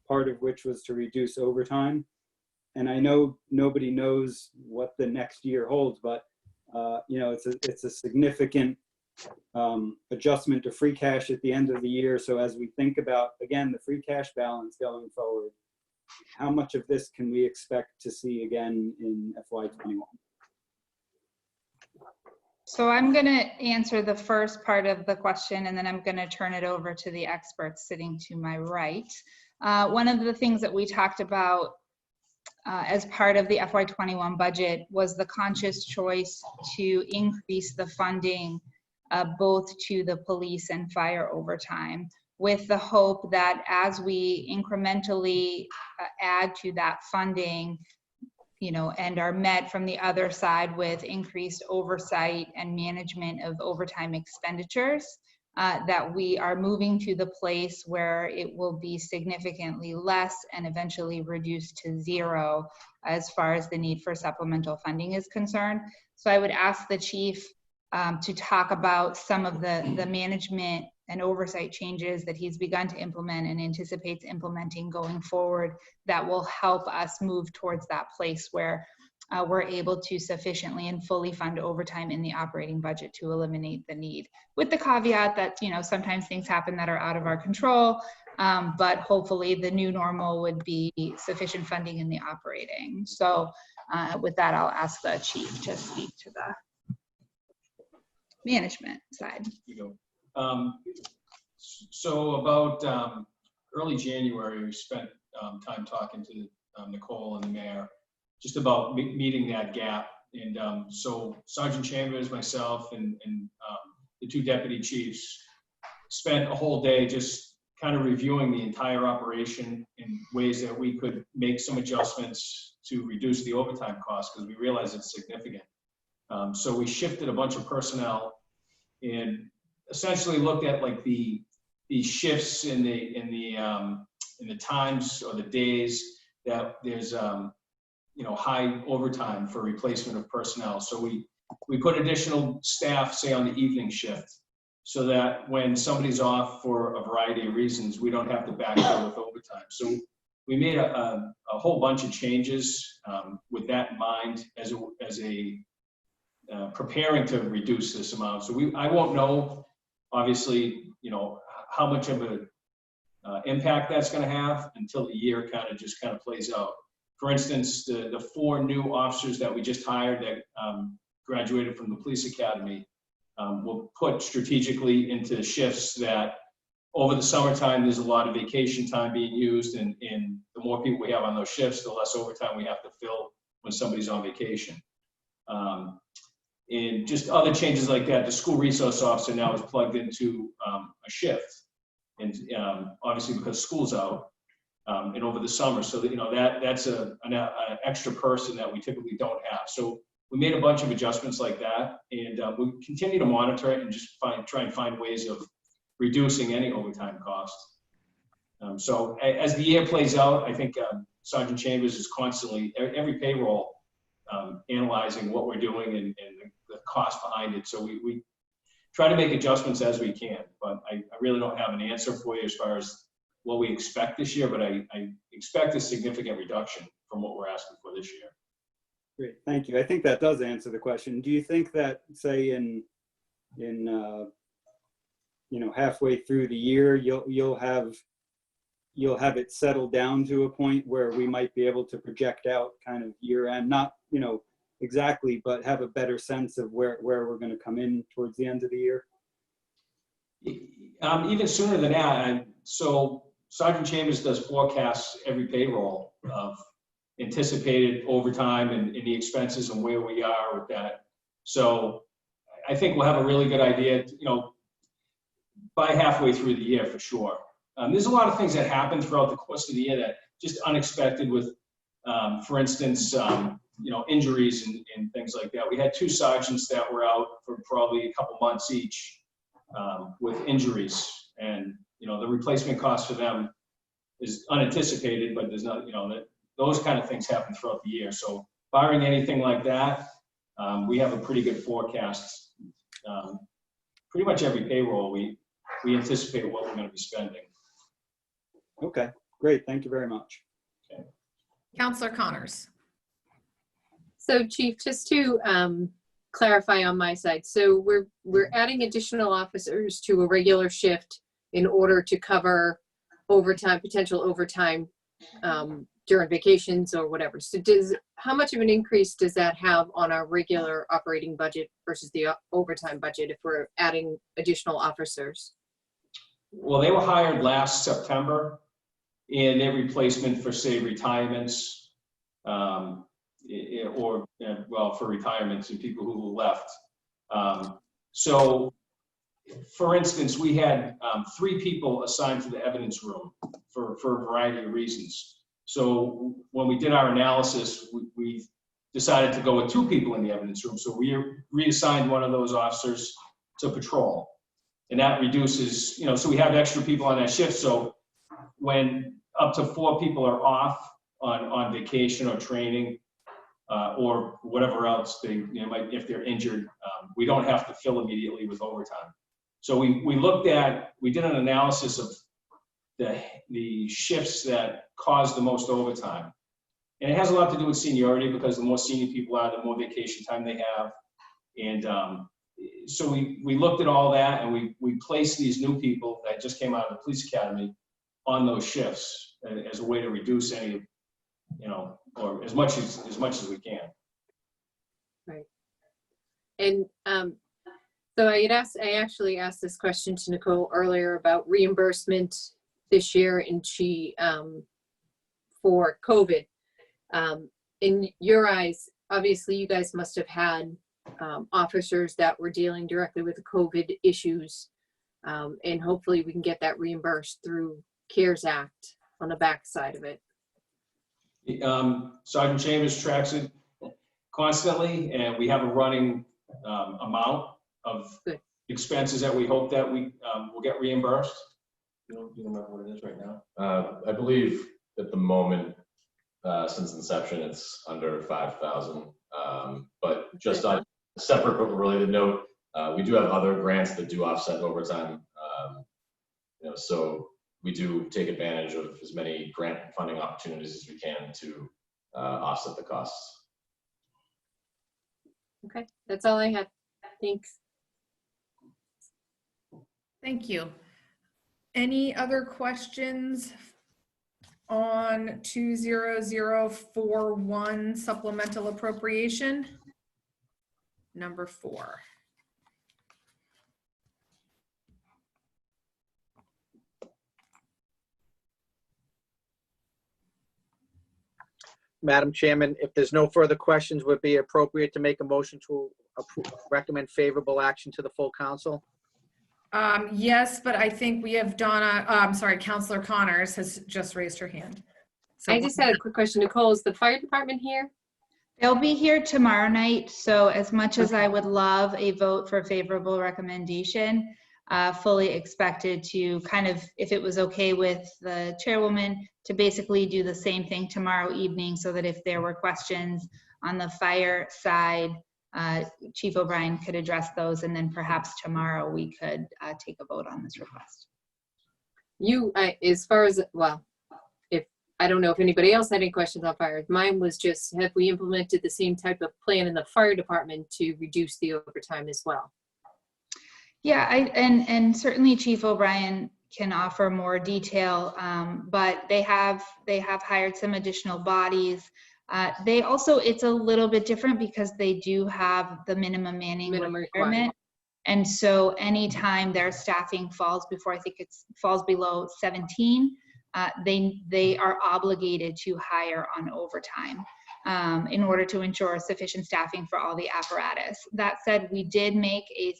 part of which was to reduce overtime. And I know nobody knows what the next year holds, but it's a significant adjustment to free cash at the end of the year. So as we think about, again, the free cash balance going forward, how much of this can we expect to see again in FY21? So I'm going to answer the first part of the question, and then I'm going to turn it over to the experts sitting to my right. One of the things that we talked about as part of the FY21 budget was the conscious choice to increase the funding both to the police and fire overtime, with the hope that as we incrementally add to that funding, and are met from the other side with increased oversight and management of overtime expenditures, that we are moving to the place where it will be significantly less and eventually reduced to zero as far as the need for supplemental funding is concerned. So I would ask the chief to talk about some of the management and oversight changes that he's begun to implement and anticipates implementing going forward that will help us move towards that place where we're able to sufficiently and fully fund overtime in the operating budget to eliminate the need, with the caveat that sometimes things happen that are out of our control, but hopefully the new normal would be sufficient funding in the operating. So with that, I'll ask the chief to speak to the management side. So about early January, we spent time talking to Nicole and the mayor just about meeting that gap. And so Sergeant Chambers, myself, and the two deputy chiefs spent a whole day just kind of reviewing the entire operation in ways that we could make some adjustments to reduce the overtime costs, because we realize it's significant. So we shifted a bunch of personnel and essentially looked at like the shifts in the times or the days that there's high overtime for replacement of personnel. So we put additional staff, say, on the evening shift, so that when somebody's off for a variety of reasons, we don't have to backfill with overtime. So we made a whole bunch of changes with that in mind as a preparing to reduce this amount. So I won't know, obviously, how much of an impact that's going to have until the year kind of plays out. For instance, the 4 new officers that we just hired that graduated from the police academy will put strategically into shifts that over the summertime, there's a lot of vacation time being used, and the more people we have on those shifts, the less overtime we have to fill when somebody's on vacation. And just other changes like that. The school resource officer now is plugged into a shift, and obviously because school's out, and over the summer, so that that's an extra person that we typically don't have. So we made a bunch of adjustments like that, and we continue to monitor it and just try and find ways of reducing any overtime costs. So as the year plays out, I think Sergeant Chambers is constantly, every payroll, analyzing what we're doing and the cost behind it. So we try to make adjustments as we can, but I really don't have an answer for you as far as what we expect this year, but I expect a significant reduction from what we're asking for this year. Great, thank you. I think that does answer the question. Do you think that, say, in halfway through the year, you'll have it settled down to a point where we might be able to project out kind of year end, not exactly, but have a better sense of where we're going to come in towards the end of the year? Even sooner than that. So Sergeant Chambers does forecasts every payroll of anticipated overtime and the expenses and where we are with that. So I think we'll have a really good idea, by halfway through the year for sure. There's a lot of things that happen throughout the course of the year that just unexpected with, for instance, injuries and things like that. We had 2 sergeants that were out for probably a couple months each with injuries, and the replacement cost for them is unanticipated, but there's not, those kind of things happen throughout the year. So barring anything like that, we have a pretty good forecast. Pretty much every payroll, we anticipate what we're going to be spending. Okay, great. Thank you very much. Okay. Counselor Connors. So Chief, just to clarify on my side, so we're adding additional officers to a regular shift in order to cover overtime, potential overtime during vacations or whatever. So how much of an increase does that have on our regular operating budget versus the overtime budget if we're adding additional officers? Well, they were hired last September, and their replacement for, say, retirements, for retirements and people who left. So, for instance, we had 3 people assigned to the evidence room for a variety of reasons. So when we did our analysis, we decided to go with 2 people in the evidence room. So we reassigned one of those officers to patrol. And that reduces, so we have extra people on that shift. So when up to 4 people are off on vacation or training or whatever else they might, if they're injured, we don't have to fill immediately with overtime. So we did an analysis of the shifts that cause the most overtime. And it has a lot to do with seniority, because the more senior people are, the more vacation time they have. And so we looked at all that, and we placed these new people that just came out of the police academy on those shifts as a way to reduce any, or as much as we can. Right. And so I actually asked this question to Nicole earlier about reimbursement this year, and she, for COVID. In your eyes, obviously you guys must have had officers that were dealing directly with the COVID issues, and hopefully we can get that reimbursed through CARES Act on the backside of it. Sergeant Chambers tracks it constantly, and we have a running amount of Good. expenses that we hope that we will get reimbursed. Do you remember what it is right now? I believe at the moment, since inception, it's under 5,000. But just on a separate but related note, we do have other grants that do offset overtime. So we do take advantage of as many grant funding opportunities as we can to offset the costs. Okay, that's all I had. Thanks. Thank you. Any other questions on 20041 supplemental appropriation? Number 4. Madam Chairman, if there's no further questions, would it be appropriate to make a motion to recommend favorable action to the full council? Yes, but I think we have Donna, Counselor Connors has just raised her hand. So I just had a quick question. Nicole, is the fire department here? They'll be here tomorrow night, so as much as I would love a vote for favorable recommendation, fully expected to kind of, if it was okay with the chairwoman, to basically do the same thing tomorrow evening, so that if there were questions on the fire side, Chief O'Brien could address those, and then perhaps tomorrow we could take a vote on this request. As far as, well, I don't know if anybody else had any questions on fire. Mine was just, have we implemented the same type of plan in the fire department to reduce the overtime as well? Yeah, and certainly Chief O'Brien can offer more detail, but they have hired some additional bodies. They also, it's a little bit different because they do have the minimum manning requirement. And so anytime their staffing falls falls below 17, they are obligated to hire on overtime in order to ensure sufficient staffing for all the apparatus. That said, we did make a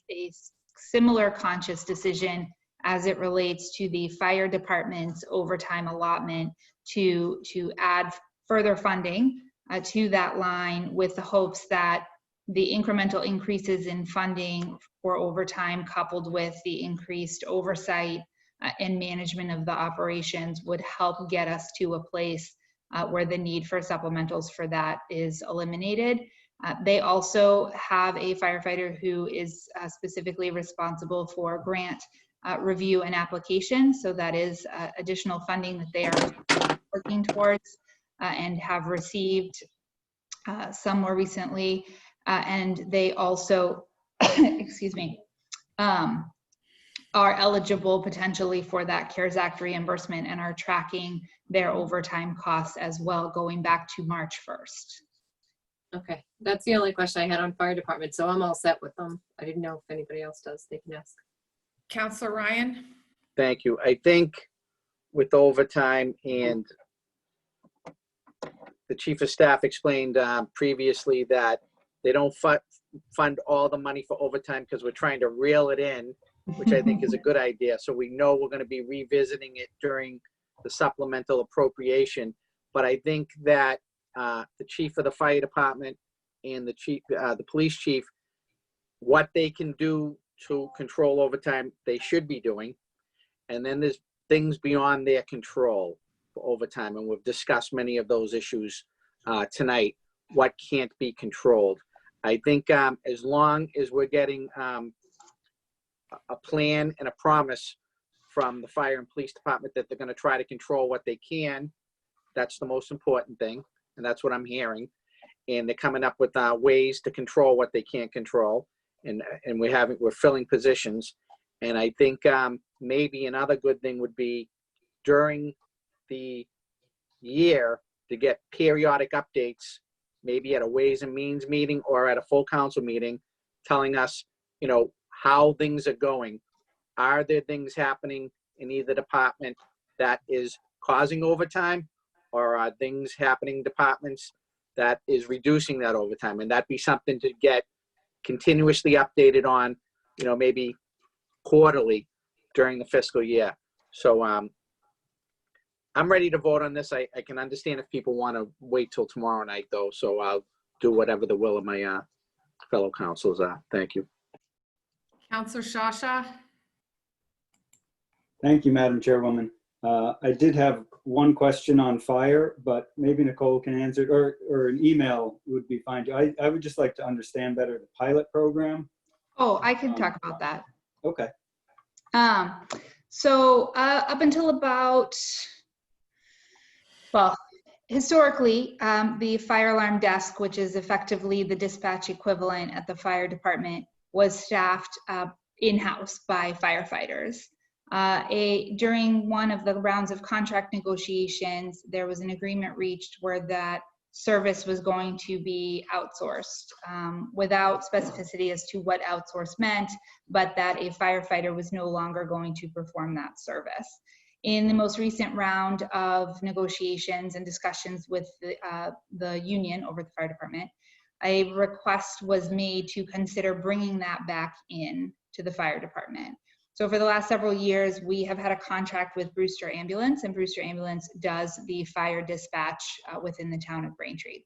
similar conscious decision as it relates to the fire department's overtime allotment to add further funding to that line, with the hopes that the incremental increases in funding for overtime, coupled with the increased oversight and management of the operations, would help get us to a place where the need for supplementals for that is eliminated. They also have a firefighter who is specifically responsible for grant review and application. So that is additional funding that they are working towards and have received some more recently. And they also, excuse me, are eligible potentially for that CARES Act reimbursement and are tracking their overtime costs as well, going back to March 1st. Okay, that's the only question I had on fire department, so I'm all set with them. I didn't know if anybody else does. They can ask. Counselor Ryan? Thank you. I think with overtime, and the chief of staff explained previously that they don't fund all the money for overtime because we're trying to reel it in, which I think is a good idea. So we know we're going to be revisiting it during the supplemental appropriation. But I think that the chief of the fire department and the police chief, what they can do to control overtime, they should be doing. And then there's things beyond their control for overtime. And we've discussed many of those issues tonight, what can't be controlled. I think as long as we're getting a plan and a promise from the fire and police department that they're going to try to control what they can, that's the most important thing. And that's what I'm hearing. And they're coming up with ways to control what they can't control. And we're filling positions. And I think maybe another good thing would be during the year to get periodic updates, maybe at a Ways and Means meeting or at a full council meeting, telling us, you know, how things are going. Are there things happening in either department that is causing overtime, or are things happening in departments that is reducing that overtime? And that'd be something to get continuously updated on, you know, maybe quarterly during the fiscal year. So I'm ready to vote on this. I can understand if people want to wait till tomorrow night, though, so I'll do whatever the will of my fellow councils are. Thank you. Counselor Sciascia? Thank you, Madam Chairwoman. I did have one question on fire, but maybe Nicole can answer it, or an email would be fine. I would just like to understand better the pilot program. Oh, I can talk about that. Okay. So up until about, well, historically, the fire alarm desk, which is effectively the dispatch equivalent at the fire department, was staffed in-house by firefighters. During one of the rounds of contract negotiations, there was an agreement reached where that service was going to be outsourced, without specificity as to what outsource meant, but that a firefighter was no longer going to perform that service. In the most recent round of negotiations and discussions with the union over the fire department, a request was made to consider bringing that back in to the fire department. So for the last several years, we have had a contract with Brewster Ambulance, and Brewster Ambulance does the fire dispatch within the town of Braintree.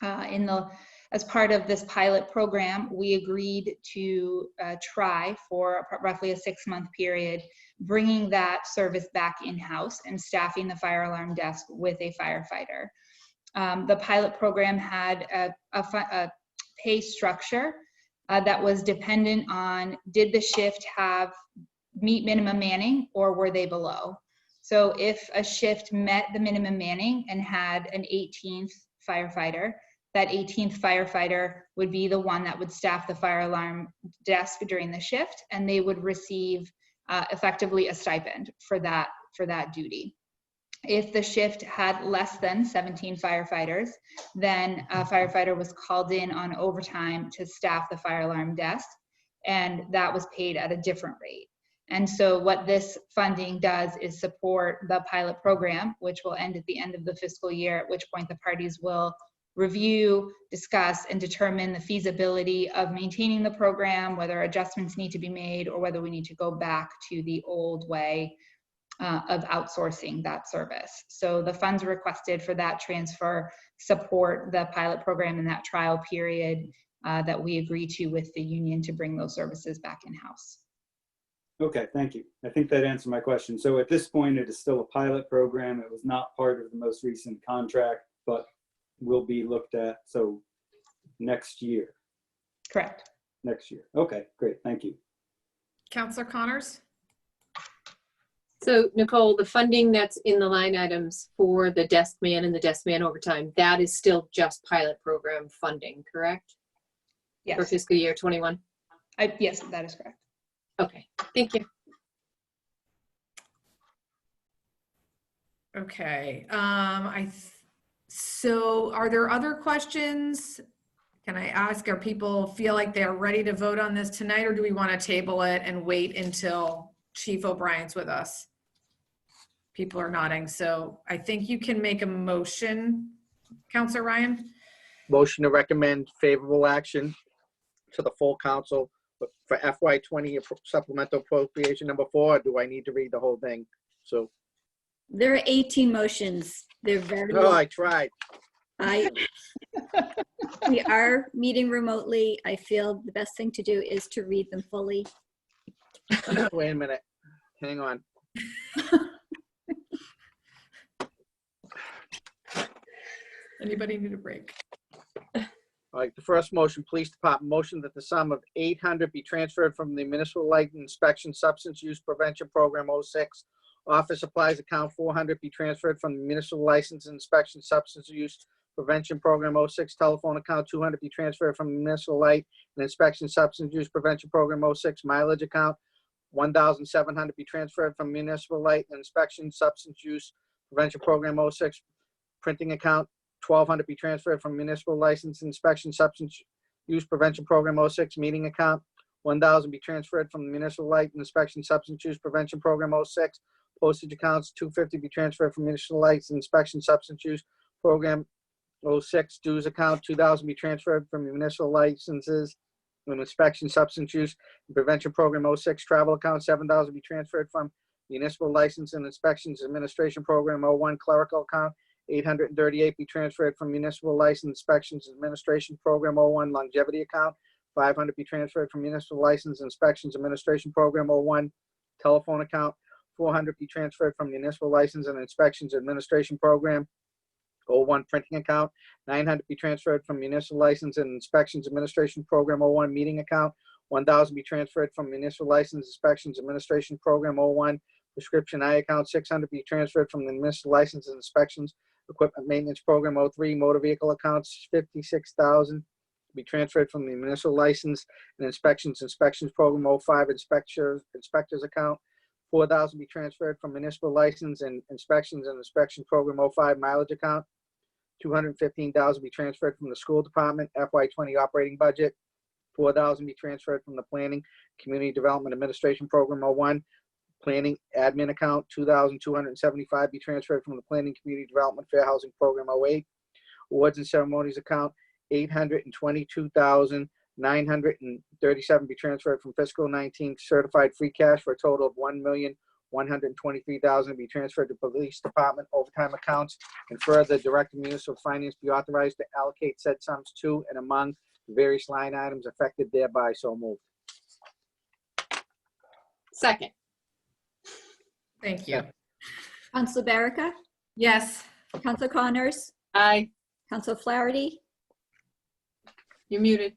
As part of this pilot program, we agreed to try for roughly a 6-month period, bringing that service back in-house and staffing the fire alarm desk with a firefighter. The pilot program had a pay structure that was dependent on, did the shift meet minimum manning, or were they below? So if a shift met the minimum manning and had an 18th firefighter, that 18th firefighter would be the one that would staff the fire alarm desk during the shift, and they would receive effectively a stipend for that duty. If the shift had less than 17 firefighters, then a firefighter was called in on overtime to staff the fire alarm desk, and that was paid at a different rate. And so what this funding does is support the pilot program, which will end at the end of the fiscal year, at which point the parties will review, discuss, and determine the feasibility of maintaining the program, whether adjustments need to be made, or whether we need to go back to the old way of outsourcing that service. So the funds requested for that transfer support the pilot program in that trial period that we agreed to with the union to bring those services back in-house. Okay, thank you. I think that answered my question. So at this point, it is still a pilot program. It was not part of the most recent contract, but will be looked at. So next year. Correct. Next year. Okay, great. Thank you. Counselor Connors? So Nicole, the funding that's in the line items for the desk man and the desk man overtime, that is still just pilot program funding, correct? Yes. For fiscal year 21? Yes, that is correct. Okay, thank you. Okay, so are there other questions? Can I ask, are people feel like they're ready to vote on this tonight, or do we want to table it and wait until Chief O'Brien's with us? People are nodding, so I think you can make a motion, Counselor Ryan. Motion to recommend favorable action to the full council for FY20 supplemental appropriation number 4. Do I need to read the whole thing? So. There are 18 motions. They're very Oh, I tried. We are meeting remotely. I feel the best thing to do is to read them fully. Wait a minute. Hang on. Anybody need a break? All right, the first motion, police department, motion that the sum of $800 be transferred from the municipal light inspection substance use prevention program 06. Office supplies account 400 be transferred from the municipal license inspection substance use prevention program 06. Telephone account 200 be transferred from the municipal light and inspection substance use prevention program 06. Mileage account 1,700 be transferred from municipal light and inspection substance use prevention program 06. Printing account 1,200 be transferred from municipal license inspection substance use prevention program 06. Meeting account 1,000 be transferred from the municipal light and inspection substance use prevention program 06. Postage accounts, $250 be transferred from municipal lights inspection substance use program. 06 dues account, $2,000 be transferred from municipal licenses and inspection substance use and prevention program. 06 travel account, $7,000 be transferred from municipal license and inspections administration program. 01 clerical account, $838 be transferred from municipal license inspections administration program. 01 longevity account, $500 be transferred from municipal license inspections administration program. 01 telephone account, $400 be transferred from municipal license and inspections administration program. 01 printing account, $900 be transferred from municipal license and inspections administration program. 01 meeting account, $1,000 be transferred from municipal license inspections administration program. 01 prescription eye account, $600 be transferred from the municipal license and inspections equipment maintenance program. 03 motor vehicle accounts, $56,000 be transferred from the municipal license and inspections program. 05 inspectors account, $4,000 be transferred from municipal license and inspections and inspection program. 05 mileage account, $215,000 be transferred from the school department FY20 operating budget. $4,000 be transferred from the planning community development administration program. 01 planning admin account, $2,275 be transferred from the planning community development fair housing program. 08 awards and ceremonies account, $822,937 be transferred from fiscal 19 certified free cash for a total of $1,123,000 be transferred to police department overtime accounts, and further director municipal finance be authorized to allocate said sums to and among various line items affected thereby. So moved. Second. Thank you. Council Barica, Yes. Council Connors, Aye. Council Flaherty, You're muted.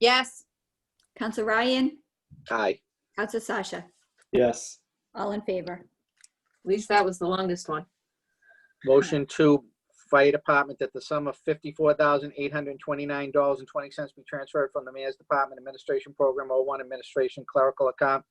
Yes. Council Ryan, Aye. Council Sciascia. Yes. All in favor. At least that was the longest one. Motion to fire department that the sum of $54,829.20 be transferred from the mayor's department administration program. 01 administration clerical account,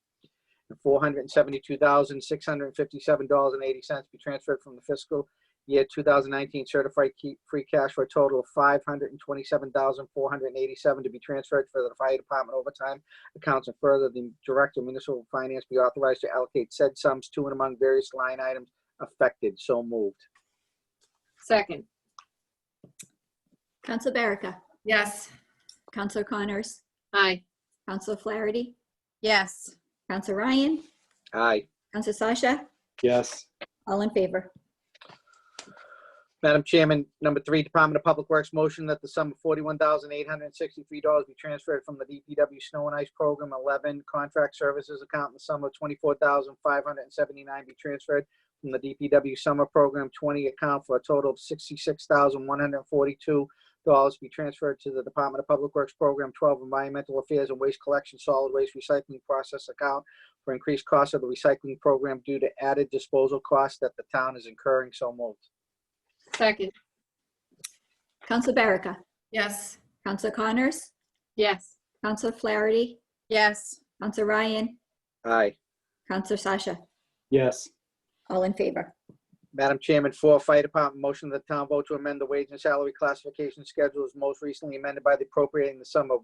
and $472,657.80 be transferred from the fiscal year 2019 certified free cash for a total of $527,487 to be transferred for the fire department overtime accounts, and further the director of municipal finance be authorized to allocate said sums to and among various line items affected. So moved. Second. Council Barica, Yes. Council Connors, Aye. Council Flaherty, Yes. Council Ryan, Aye. Council Sciascia. Yes. All in favor. Madam Chairman, number 3, Department of Public Works motion that the sum of $41,863 be transferred from the DPW Snow and Ice Program 11 contract services account, and the sum of $24,579 be transferred from the DPW Summer Program 20 account for a total of $66,142 be transferred to the Department of Public Works Program 12 Environmental Affairs and Waste Collection Solid Waste Recycling Process account for increased costs of the recycling program due to added disposal costs that the town is incurring. So moved. Second. Council Barica, Yes. Council Connors, Yes. Council Flaherty, Yes. Council Ryan, Aye. Council Sciascia. Yes. All in favor. Madam Chairman, 4, Fire Department motion that the town vote to amend the wage and salary classification schedules most recently amended by the appropriating the sum of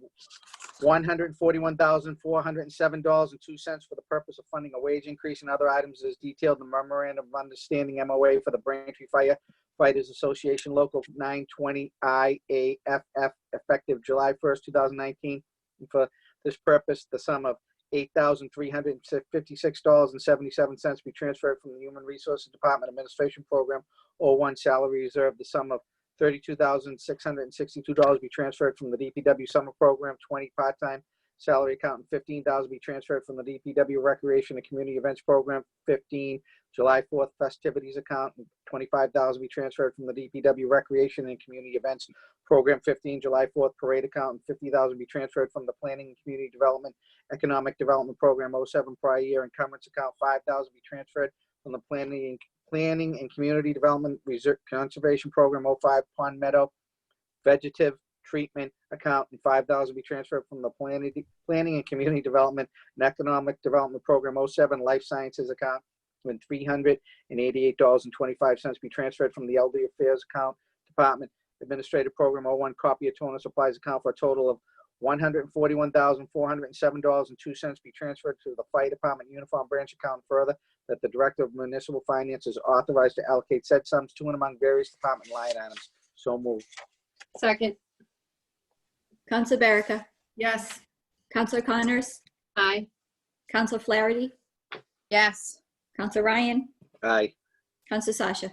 $141,407.02 for the purpose of funding a wage increase and other items as detailed in the memorandum of understanding MOA for the Braintree Firefighters Association Local 920 IAFF effective July 1st, 2019. And for this purpose, the sum of $8,356.77 be transferred from the Human Resources Department Administration Program 01 Salary Reserve. The sum of $32,662 be transferred from the DPW Summer Program 20 part-time salary account, and $15,000 be transferred from the DPW Recreation and Community Events Program 15 July 4th festivities account, and $25,000 be transferred from the DPW Recreation and Community Events Program 15 July 4th parade account, and $50,000 be transferred from the Planning and Community Development Economic Development Program 07 prior year encumbrance account. $5,000 be transferred from the Planning and Community Development Reserve Conservation Program 05 Pond Meadow Vegetative Treatment account, and $5,000 be transferred from the Planning and Community Development and Economic Development Program 07 Life Sciences account, and $388.25 be transferred from the Elderly Affairs account, Department Administrative Program 01 Copier Toner Supplies account for a total of $141,407.02 be transferred to the Fire Department Uniform Branch account. Further, that the Director of Municipal Finance is authorized to allocate said sums to and among various department line items. So moved. Second. Counselor Barica, Yes. Counselor Connors, Aye. Counselor Flaherty, Yes. Counselor Ryan, Aye. Counselor Sciascia.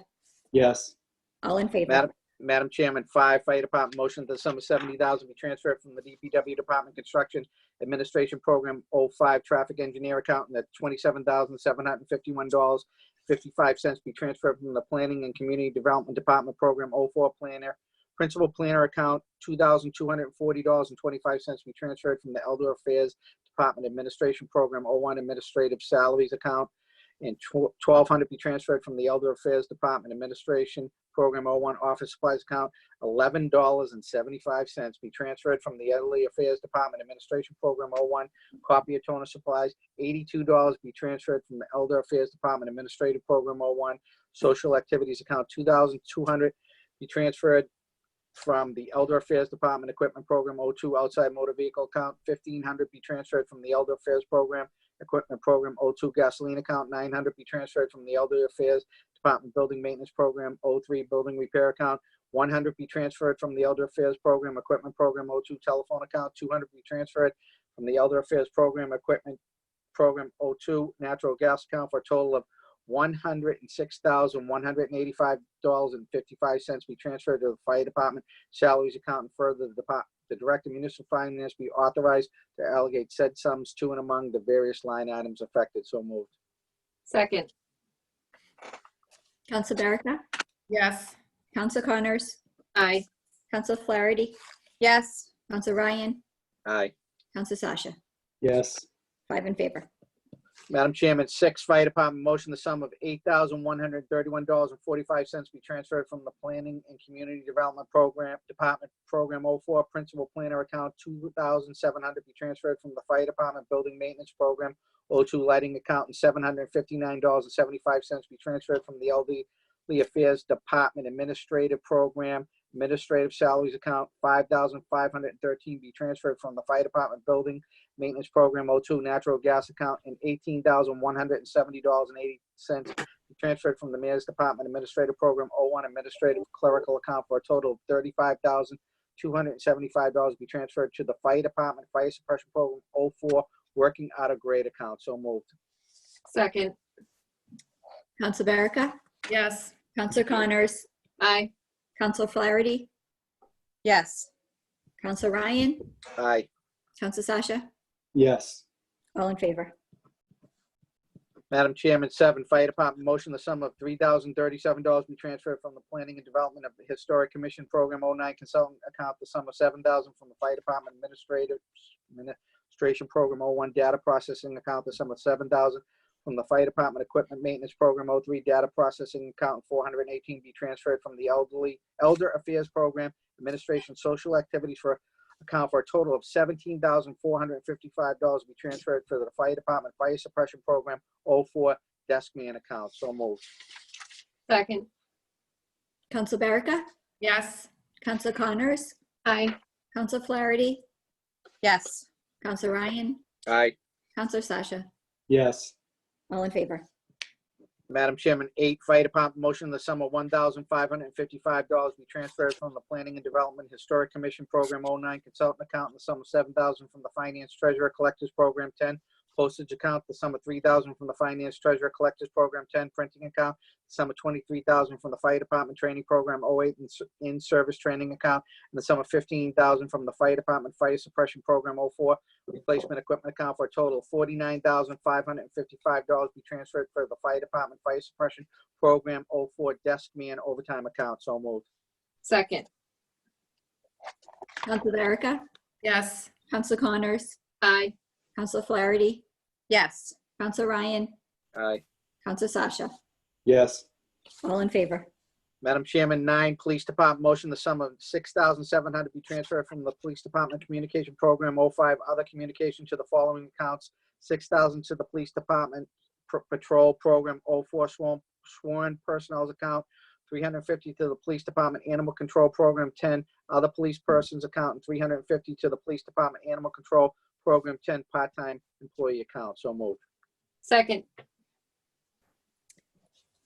yes, All in favor? Madam Chairman, 5, Fire Department motion that the sum of $70,000 be transferred from the DPW Department Construction Administration Program 05 Traffic Engineer account, and that $27,751.55 be transferred from the Planning and Community Development Department Program 04 Planner Principal Planner account. $2,240.25 be transferred from the Elder Affairs Department Administration Program 01 Administrative Salaries account, and $1,200 be transferred from the Elder Affairs Department Administration Program 01 Office Supplies account. $11.75 be transferred from the Elderly Affairs Department Administration Program 01 Copier Toner Supplies. $82 be transferred from the Elder Affairs Department Administrative Program 01 Social Activities account. $2,200 be transferred from the Elder Affairs Department Equipment Program 02 Outside Motor Vehicle account. $1,500 be transferred from the Elder Affairs Program Equipment Program 02 Gasoline account. $900 be transferred from the Elder Affairs Department Building Maintenance Program 03 Building Repair account. $100 be transferred from the Elder Affairs Program Equipment Program 02 Telephone account. $200 be transferred from the Elder Affairs Program Equipment Program 02 Natural Gas account, for a total of $106,185.55 be transferred to the Fire Department Salaries account. And further, the Director of Municipal Finance be authorized to allocate said sums to and among the various line items affected. So moved. Second. Counselor Barica, Yes. Counselor Connors, Aye. Counselor Flaherty, Yes. Counselor Ryan, Aye. Counselor Sciascia. yes, 5 in favor. Madam Chairman, 6, Fire Department motion the sum of $8,131.45 be transferred from the Planning and Community Development Department Program 04 Principal Planner account. $2,700 be transferred from the Fire Department Building Maintenance Program 02 Lighting account, and $759.75 be transferred from the Elderly Affairs Department Administrative Program Administrative Salaries account. $5,513 be transferred from the Fire Department Building Maintenance Program 02 Natural Gas account, and $18,170.80 be transferred from the Mayor's Department Administrative Program 01 Administrative Clerical account, for a total of $35,275 be transferred to the Fire Department Fire Suppression Program 04 Working Out of Grade account. So moved. Second. Counselor Barica, Yes. Counselor Connors, Aye. Counselor Flaherty, Yes. Counselor Ryan, Aye. Counselor Sciascia. yes, All in favor? Madam Chairman, 7, Fire Department motion the sum of $3,037 be transferred from the Planning and Development of the Historic Commission Program 09 Consultant account, the sum of $7,000 from the Fire Department Administration Program 01 Data Processing account, the sum of $7,000 from the Fire Department Equipment Maintenance Program 03 Data Processing account. $418 be transferred from the Elder Affairs Program Administration Social Activities for account, for a total of $17,455 be transferred for the Fire Department Fire Suppression Program 04 Desk Man account. So moved. Second. Counselor Barica, Yes. Counselor Connors, Aye. Counselor Flaherty, Yes. Counselor Ryan, Aye. Counselor Sciascia. yes, All in favor? Madam Chairman, 8, Fire Department motion the sum of $1,555 be transferred from the Planning and Development Historic Commission Program 09 Consultant account, and the sum of $7,000 from the Finance Treasurer Collectors Program 10 Postage account, the sum of $3,000 from the Finance Treasurer Collectors Program 10 Printing account, the sum of $23,000 from the Fire Department Training Program 08 In-Service Training account, and the sum of $15,000 from the Fire Department Fire Suppression Program 04 Replacement Equipment account, for a total of $49,555 be transferred for the Fire Department Fire Suppression Program 04 Desk Man Overtime account. So moved. Second. Counselor Barica, Yes. Counselor Connors, Aye. Counselor Flaherty, Yes. Counselor Ryan, Aye. Counselor Sciascia. yes, All in favor? Madam Chairman, 9, Police Department motion the sum of $6,700 be transferred from the Police Department Communication Program 05 Other Communication to the following accounts: $6,000 to the Police Department Patrol Program 04 Sworn Personnel account, 350 to the police department animal control program 10 other police persons account, and 350 to the police department animal control program 10 part-time employee account. So moved. Second.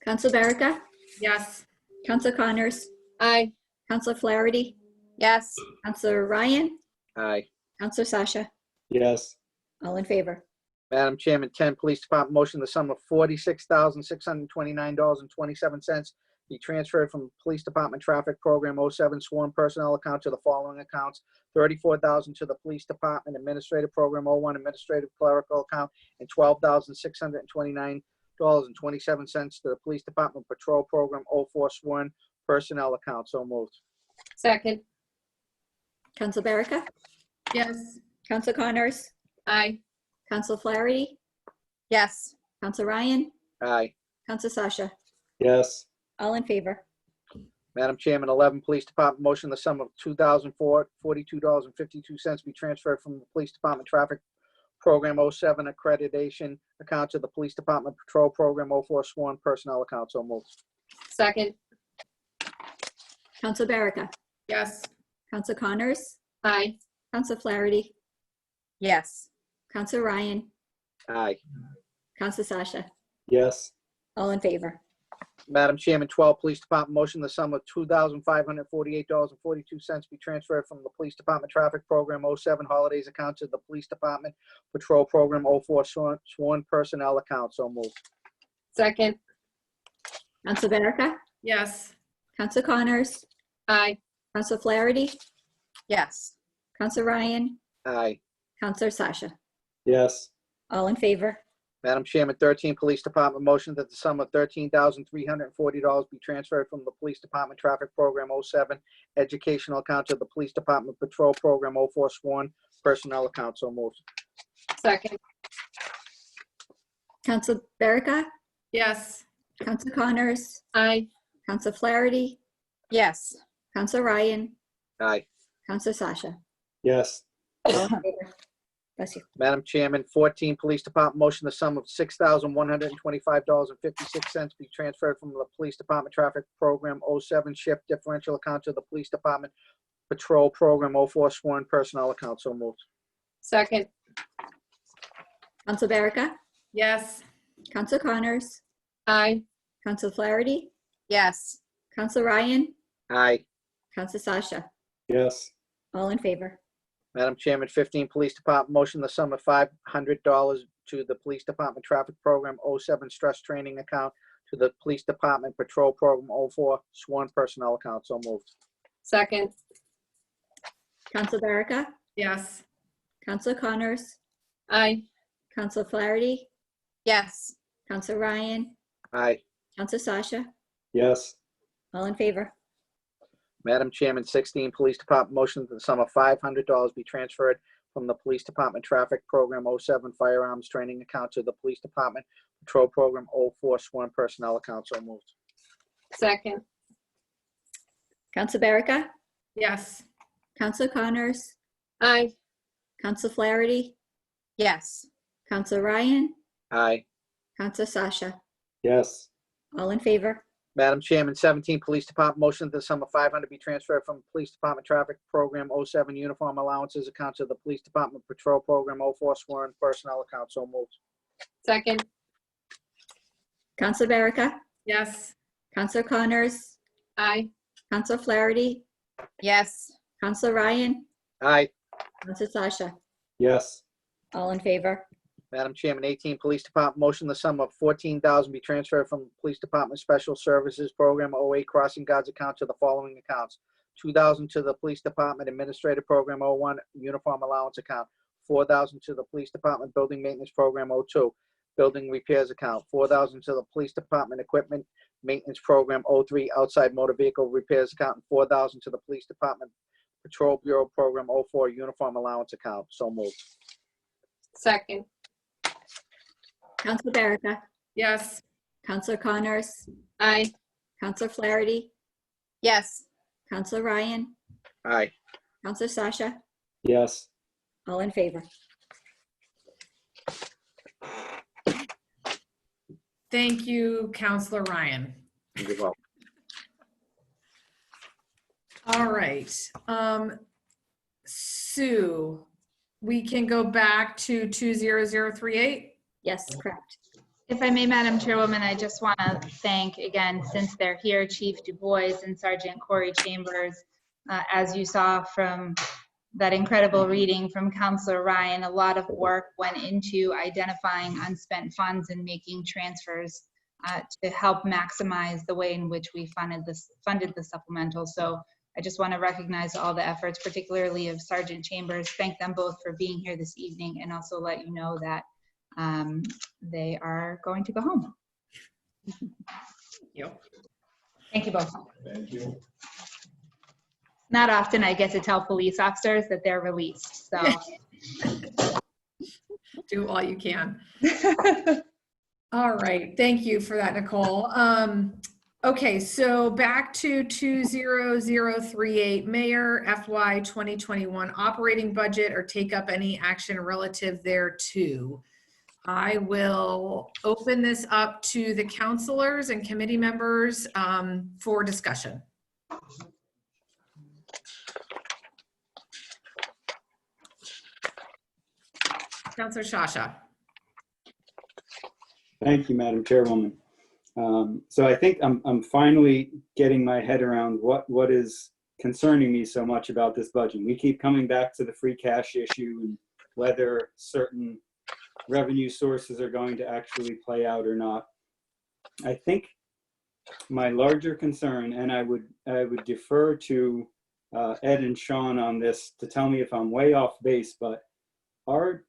Council Barica, Yes. Council Connors, Aye. Council Flaherty, Yes. Council Ryan, Aye. Council Sciascia. yes, All in favor? Madam Chairman, 10, Police Department motion the sum of $46,629.27 be transferred from Police Department Traffic Program 07 sworn personnel account to the following accounts: $34,000 to the Police Department Administrative Program 01 administrative clerical account, and $12,629.27 to the Police Department Patrol Program 04 sworn personnel account. So moved. Second. Council Barica, Yes. Council Connors, Aye. Council Flaherty, Yes. Council Ryan, Aye. Council Sciascia. yes, All in favor? Madam Chairman, 11, Police Department motion the sum of $2,042.52 be transferred from the Police Department Traffic Program 07 accreditation account to the Police Department Patrol Program 04 sworn personnel account. So moved. Second. Council Barica, Yes. Council Connors, Aye. Council Flaherty, Yes. Council Ryan, Aye. Council Sciascia. yes, All in favor? Madam Chairman, 12, Police Department motion the sum of $2,548.42 be transferred from the Police Department Traffic Program 07 holidays account to the Police Department Patrol Program 04 sworn personnel account. So moved. Second. Council Barica, Yes. Council Connors, Aye. Council Flaherty, Yes. Council Ryan, Aye. Council Sciascia. yes, All in favor? Madam Chairman, 13, Police Department motion that the sum of $13,340 be transferred from the Police Department Traffic Program 07 educational account to the Police Department Patrol Program 04 sworn personnel account. So moved. Second. Council Barica, Yes. Council Connors, Aye. Council Flaherty, Yes. Council Ryan, Aye. Council Sciascia. yes, All in favor? Bless you. Madam Chairman, 14, Police Department motion the sum of $6,125.56 be transferred from the Police Department Traffic Program 07 shift differential account to the Police Department Patrol Program 04 sworn personnel account. So moved. Second. Council Barica, Yes. Council Connors, Aye. Council Flaherty, Yes. Council Ryan, Aye. Council Sciascia. yes, All in favor? Madam Chairman, 15, Police Department motion the sum of $500 to the Police Department Traffic Program 07 stress training account to the Police Department Patrol Program 04 sworn personnel account. So moved. Second. Council Barica, Yes. Council Connors, Aye. Council Flaherty, Yes. Council Ryan, Aye. Council Sciascia. yes, All in favor? Madam Chairman, 16, Police Department motion that the sum of $500 be transferred from the Police Department Traffic Program 07 firearms training account to the Police Department Patrol Program 04 sworn personnel account. So moved. Second. Council Barica, Yes. Council Connors, Aye. Council Flaherty, Yes. Council Ryan, Aye. Council Sciascia. yes, All in favor? Madam Chairman, 17, Police Department motion that the sum of $500 be transferred from Police Department Traffic Program 07 uniform allowances account to the Police Department Patrol Program 04 sworn personnel account. So moved. Second. Council Barica, Yes. Council Connors, Aye. Council Flaherty, Yes. Council Ryan, Aye. Council Sciascia. yes, All in favor? Madam Chairman, 18, Police Department motion the sum of $14,000 be transferred from Police Department Special Services Program 08 Crossing Guards account to the following accounts: $2,000 to the Police Department Administrative Program 01 Uniform Allowance account, $4,000 to the Police Department Building Maintenance Program 02 Building Repairs account, $4,000 to the Police Department Equipment Maintenance Program 03 Outside Motor Vehicle Repairs account, and $4,000 to the Police Department Patrol Bureau Program 04 Uniform Allowance account. So moved. Second. Council Barica, Yes. Council Connors, Aye. Council Flaherty, Yes. Council Ryan, Aye. Council Sciascia. yes, All in favor? Thank you, Counselor Ryan. You're welcome. All right. Sue, we can go back to 20038. Yes, correct. If I may, Madam Chairwoman, I just want to thank again, since they're here, Chief Du Bois and Sergeant Corey Chambers. As you saw from that incredible reading from Councilor Ryan, a lot of work went into identifying unspent funds and making transfers to help maximize the way in which we funded the supplemental. So I just want to recognize all the efforts, particularly of Sergeant Chambers. Thank them both for being here this evening, and also let you know that they are going to go home. Yep. Thank you both. Thank you. Not often I get to tell police officers that they're released, so. Do all you can. All right, thank you for that, Nicole. Okay, so back to 20038, Mayor FY 2021 operating budget, or take up any action relative thereto. I will open this up to the councilors and committee members for discussion. Councilor Sciascia. Thank you, Madam Chairwoman. So I think I'm finally getting my head around what is concerning me so much about this budget. We keep coming back to the free cash issue and whether certain revenue sources are going to actually play out or not. I think my larger concern, and I would defer to Ed and Shawn on this to tell me if I'm way off base, but our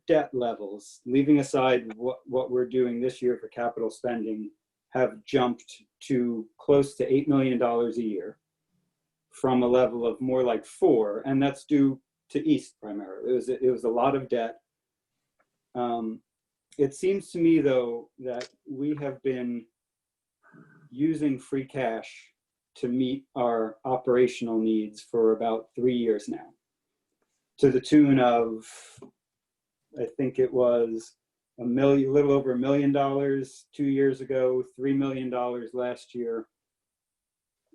debt levels, leaving aside what we're doing this year for capital spending, have jumped to close to $8 million a year from a level of more like 4, and that's due to East primarily. It was a lot of debt. It seems to me, though, that we have been using free cash to meet our operational needs for about 3 years now, to the tune of, I think it was a little over $1 million 2 years ago, $3 million last year.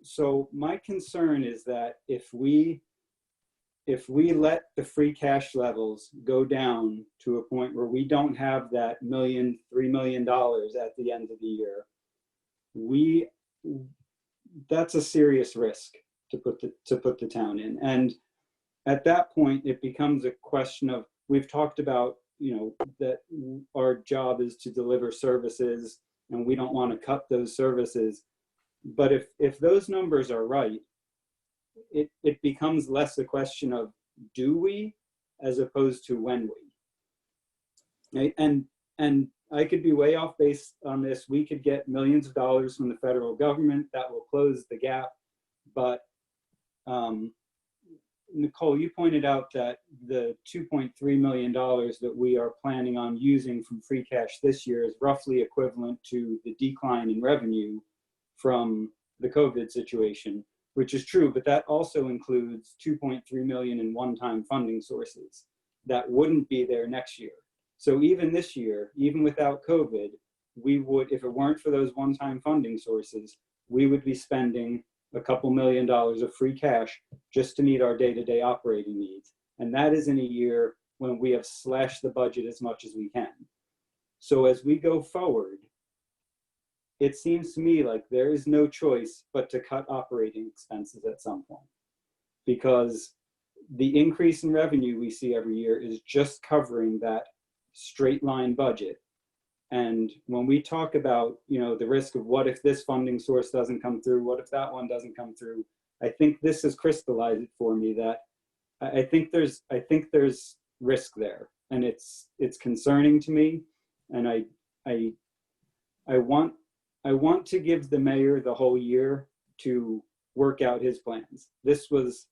So my concern is that if we let the free cash levels go down to a point where we don't have that $3 million at the end of the year, that's a serious risk to put the town in. And at that point, it becomes a question of, we've talked about, that our job is to deliver services and we don't want to cut those services. But if those numbers are right, it becomes less a question of do we as opposed to when we. Right? And I could be way off base on this. We could get millions of dollars from the federal government that will close the gap. But Nicole, you pointed out that the $2.3 million that we are planning on using from free cash this year is roughly equivalent to the decline in revenue from the COVID situation, which is true, but that also includes $2.3 million in one-time funding sources that wouldn't be there next year. So even this year, even without COVID, we would, if it weren't for those one-time funding sources, we would be spending a couple $1 million of free cash just to meet our day-to-day operating needs. And that is in a year when we have slashed the budget as much as we can. So as we go forward, it seems to me like there is no choice but to cut operating expenses at some point, because the increase in revenue we see every year is just covering that straight line budget. And when we talk about, the risk of what if this funding source doesn't come through, what if that one doesn't come through, I think this has crystallized it for me that I think there's risk there, and it's concerning to me. And I want to give the mayor the whole year to work out his plans. This was,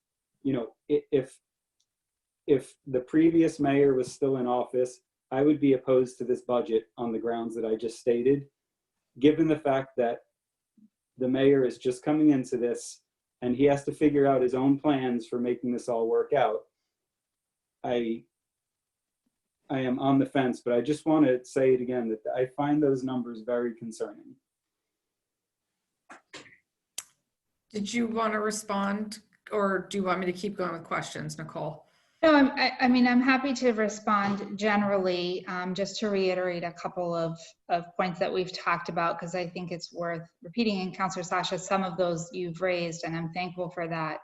if the previous mayor was still in office, I would be opposed to this budget on the grounds that I just stated. Given the fact that the mayor is just coming into this and he has to figure out his own plans for making this all work out, I am on the fence, but I just want to say it again, that I find those numbers very concerning. Did you want to respond, or do you want me to keep going with questions, Nicole? No, I mean, I'm happy to respond generally, just to reiterate a couple of points that we've talked about, because I think it's worth repeating. And Councilor Sciascia, some of those you've raised, and I'm thankful for that.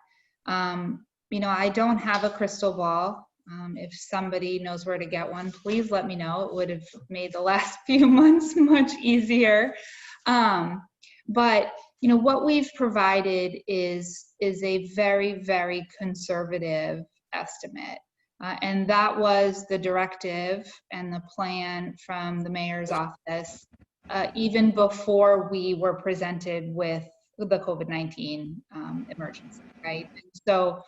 You know, I don't have a crystal ball. If somebody knows where to get one, please let me know. It would have made the last few months much easier. But you know, what we've provided is a very, very conservative estimate. And that was the directive and the plan from the mayor's office, even before we were presented with the COVID-19 emergency, right? And so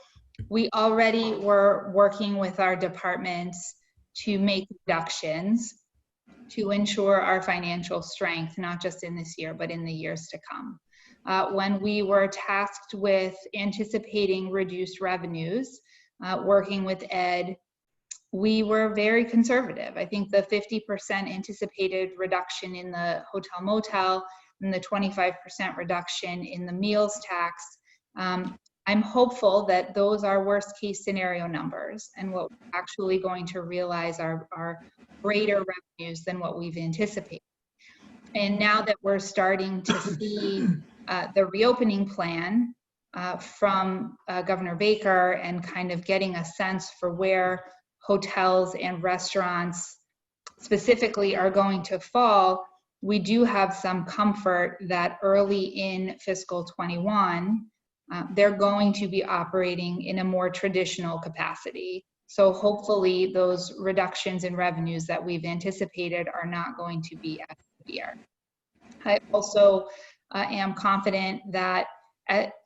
we already were working with our departments to make reductions to ensure our financial strength, not just in this year, but in the years to come. When we were tasked with anticipating reduced revenues, working with Ed, we were very conservative. I think the 50% anticipated reduction in the hotel motel and the 25% reduction in the meals tax, I'm hopeful that those are worst case scenario numbers, and what we're actually going to realize are greater revenues than what we've anticipated. And now that we're starting to see the reopening plan from Governor Baker, and kind of getting a sense for where hotels and restaurants specifically are going to fall, we do have some comfort that early in fiscal 21, they're going to be operating in a more traditional capacity. So hopefully those reductions in revenues that we've anticipated are not going to be as severe. I also am confident that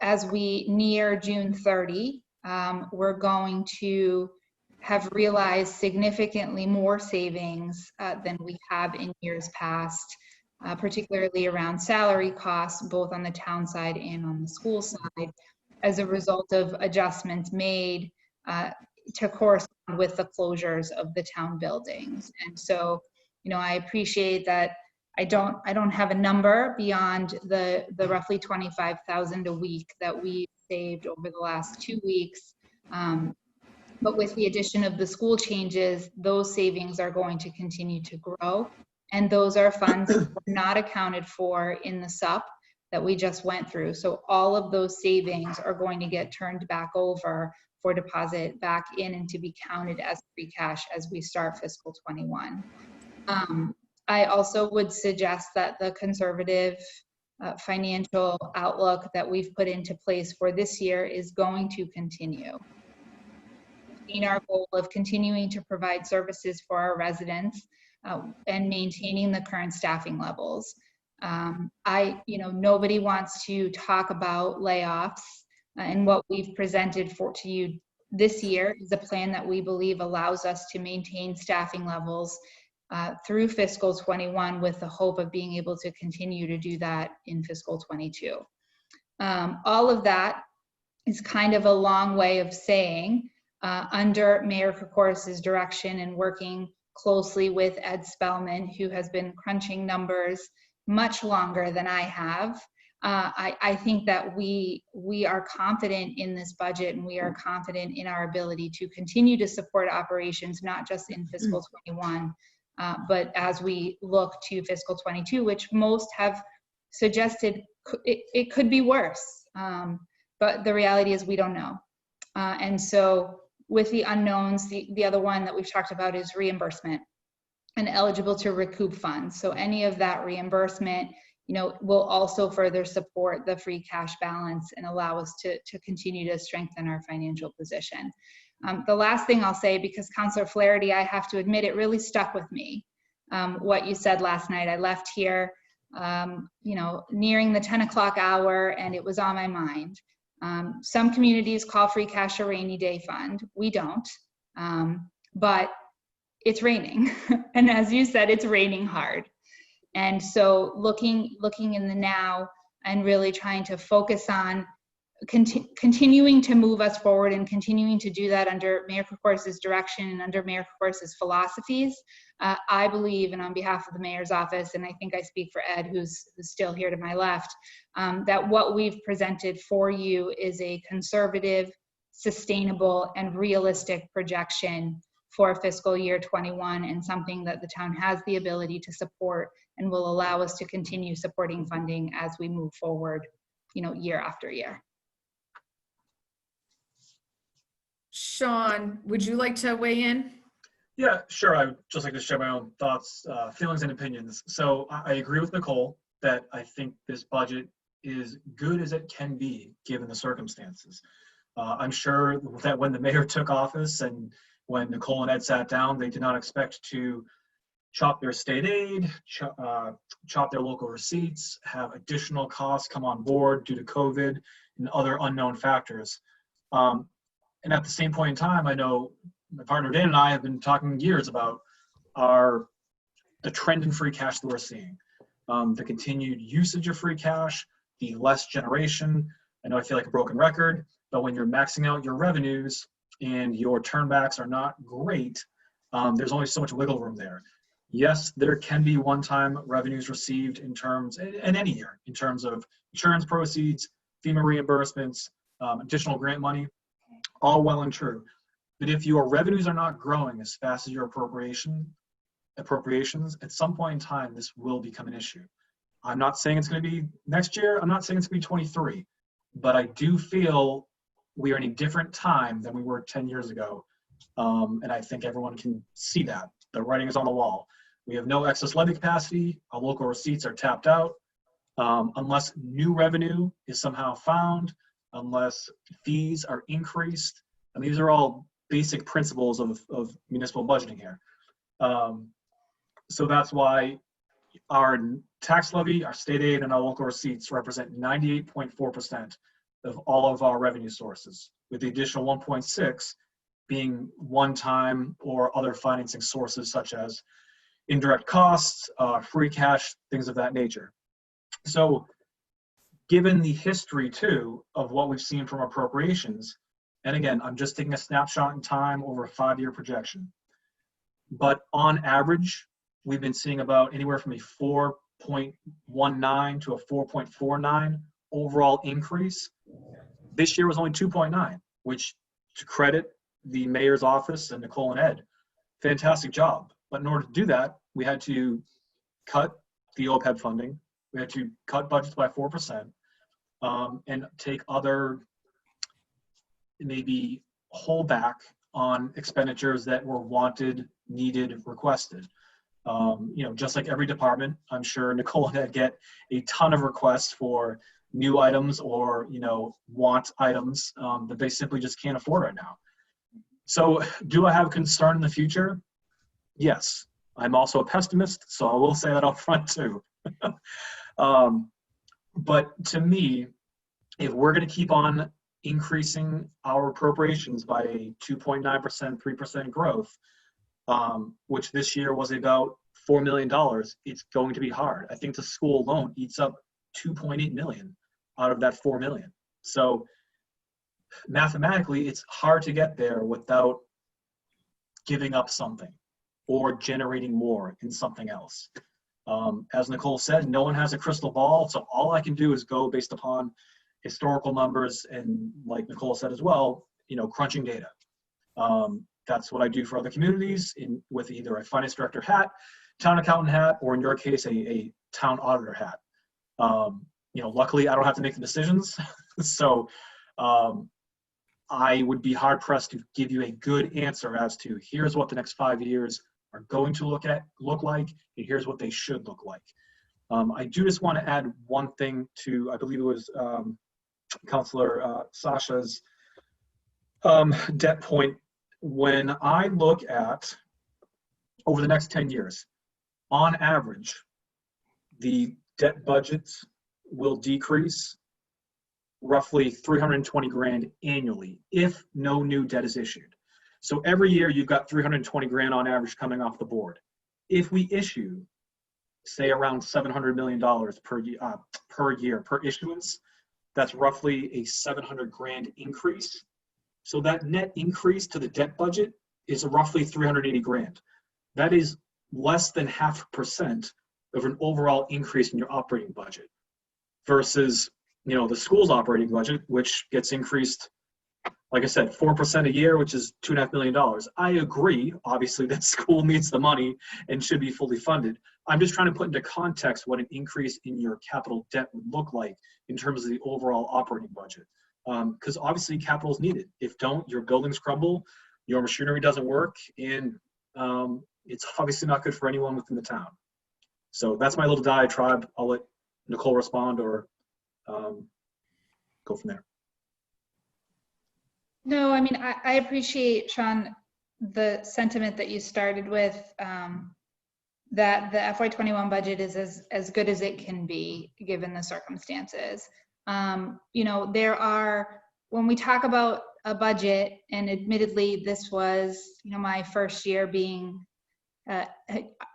as we near June 30, we're going to have realized significantly more savings than we have in years past, particularly around salary costs, both on the town side and on the school side, as a result of adjustments made to correspond with the closures of the town buildings. And so, you know, I appreciate that I don't have a number beyond the roughly 25,000 a week that we saved over the last 2 weeks. But with the addition of the school changes, those savings are going to continue to grow. And those are funds that were not accounted for in the SUP that we just went through. So all of those savings are going to get turned back over for deposit back in and to be counted as free cash as we start fiscal 21. I also would suggest that the conservative financial outlook that we've put into place for this year is going to continue. In our goal of continuing to provide services for our residents and maintaining the current staffing levels. Nobody wants to talk about layoffs, and what we've presented to you this year is a plan that we believe allows us to maintain staffing levels through fiscal 21 with the hope of being able to continue to do that in fiscal 22. All of that is kind of a long way of saying under Mayor Kokoris's direction and working closely with Ed Spellman, who has been crunching numbers much longer than I have, I think that we are confident in this budget, and we are confident in our ability to continue to support operations, not just in fiscal 21, but as we look to fiscal 22, which most have suggested it could be worse. But the reality is we don't know. And so with the unknowns, the other one that we've talked about is reimbursement and eligible to recoup funds. So any of that reimbursement, will also further support the free cash balance and allow us to continue to strengthen our financial position. The last thing I'll say, because Councilor Flaherty, I have to admit, it really stuck with me. What you said last night, I left here, nearing the 10 o'clock hour, and it was on my mind. Some communities call free cash a rainy day fund. We don't, but it's raining. And as you said, it's raining hard. And so looking in the now and really trying to focus on continuing to move us forward and continuing to do that under Mayor Kokoris's direction and under Mayor Kokoris's philosophies. I believe, and on behalf of the mayor's office, and I think I speak for Ed, who's still here to my left, that what we've presented for you is a conservative, sustainable, and realistic projection for fiscal year 21, and something that the town has the ability to support and will allow us to continue supporting funding as we move forward, year after year. Shawn, would you like to weigh in? Yeah, sure. I would just like to share my own thoughts, feelings, and opinions. So I agree with Nicole that I think this budget is good as it can be given the circumstances. I'm sure that when the mayor took office and when Nicole and Ed sat down, they did not expect to chop their state aid, chop their local receipts, have additional costs come on board due to COVID and other unknown factors. And at the same point in time, I know my partner Dan and I have been talking years about the trend in free cash that we're seeing, the continued usage of free cash, the less generation. I know I feel like a broken record, but when you're maxing out your revenues and your turnbacks are not great, there's only so much wiggle room there. Yes, there can be one-time revenues received in terms, in any year, in terms of insurance proceeds, FEMA reimbursements, additional grant money, all well and true. But if your revenues are not growing as fast as your appropriations, at some point in time, this will become an issue. I'm not saying it's going to be next year. I'm not saying it's going to be 23, but I do feel we are in a different time than we were 10 years ago. And I think everyone can see that. The writing is on the wall. We have no excess levy capacity. Our local receipts are tapped out. Unless new revenue is somehow found, unless fees are increased. And these are all basic principles of municipal budgeting here. So that's why our tax levy, our state aid, and our local receipts represent 98.4% of all of our revenue sources, with the additional 1.6 being one-time or other financing sources such as indirect costs, free cash, things of that nature. So given the history too of what we've seen from appropriations, and again, I'm just taking a snapshot in time over a 5-year projection, but on average, we've been seeing about anywhere from a 4.19 to a 4.49 overall increase. This year was only 2.9, which, to credit the mayor's office and Nicole and Ed, fantastic job. But in order to do that, we had to cut the OPEB funding. We had to cut budgets by 4%, and take other maybe hold back on expenditures that were wanted, needed, requested. Just like every department, I'm sure Nicole and Ed get a ton of requests for new items or, want items that they simply just can't afford right now. So do I have concern in the future? Yes. I'm also a pessimist, so I will say that up front too. But to me, if we're going to keep on increasing our appropriations by a 2.9%, 3% growth, which this year was about $4 million, it's going to be hard. I think the school alone eats up 2.8 million out of that 4 million. So mathematically, it's hard to get there without giving up something or generating more in something else. As Nicole said, no one has a crystal ball, so all I can do is go based upon historical numbers and, like Nicole said as well, crunching data. That's what I do for other communities with either a finance director hat, town accountant hat, or in your case, a town auditor hat. Luckily I don't have to make the decisions. So I would be hard pressed to give you a good answer as to here's what the next 5 years are going to look like, and here's what they should look like. I do just want to add one thing to, I believe it was Councilor Sciascia's debt point. When I look at over the next 10 years, on average, the debt budgets will decrease roughly 320 grand annually if no new debt is issued. So every year you've got 320 grand on average coming off the board. If we issue, say, around $700 million per year per issuance, that's roughly a 700 grand increase. So that net increase to the debt budget is roughly 380 grand. That is less than 0.5% of an overall increase in your operating budget versus, the school's operating budget, which gets increased, like I said, 4% a year, which is $2.5 million. I agree, obviously, that school needs the money and should be fully funded. I'm just trying to put into context what an increase in your capital debt would look like in terms of the overall operating budget. Because obviously capital is needed. If don't, your buildings crumble, your machinery doesn't work, and it's obviously not good for anyone within the town. So that's my little diatribe. I'll let Nicole respond or go from there. No, I mean, I appreciate, Shawn, the sentiment that you started with, that the FY21 budget is as good as it can be given the circumstances. There are, when we talk about a budget, and admittedly this was, my first year being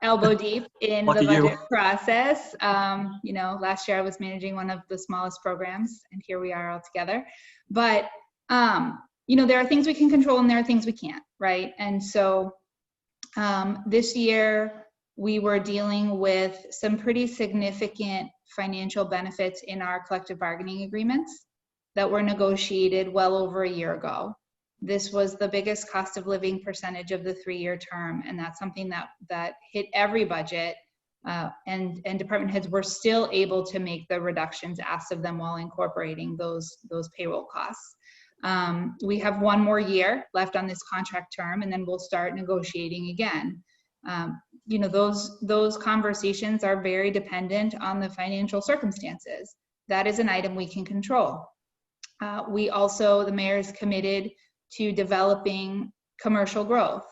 elbow deep in the budget process. Last year I was managing one of the smallest programs, and here we are all together. But there are things we can control and there are things we can't, right? And so this year we were dealing with some pretty significant financial benefits in our collective bargaining agreements that were negotiated well over a year ago. This was the biggest cost of living percentage of the 3-year term, and that's something that hit every budget, and department heads were still able to make the reductions asked of them while incorporating those payroll costs. We have one more year left on this contract term, and then we'll start negotiating again. Those conversations are very dependent on the financial circumstances. That is an item we can control. We also, the mayor is committed to developing commercial growth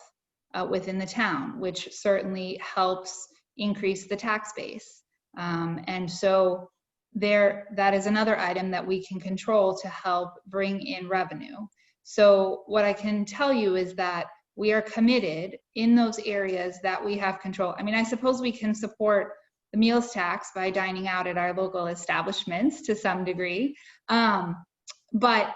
within the town, which certainly helps increase the tax base. And so that is another item that we can control to help bring in revenue. So what I can tell you is that we are committed in those areas that we have control. I mean, I suppose we can support the meals tax by dining out at our local establishments to some degree. But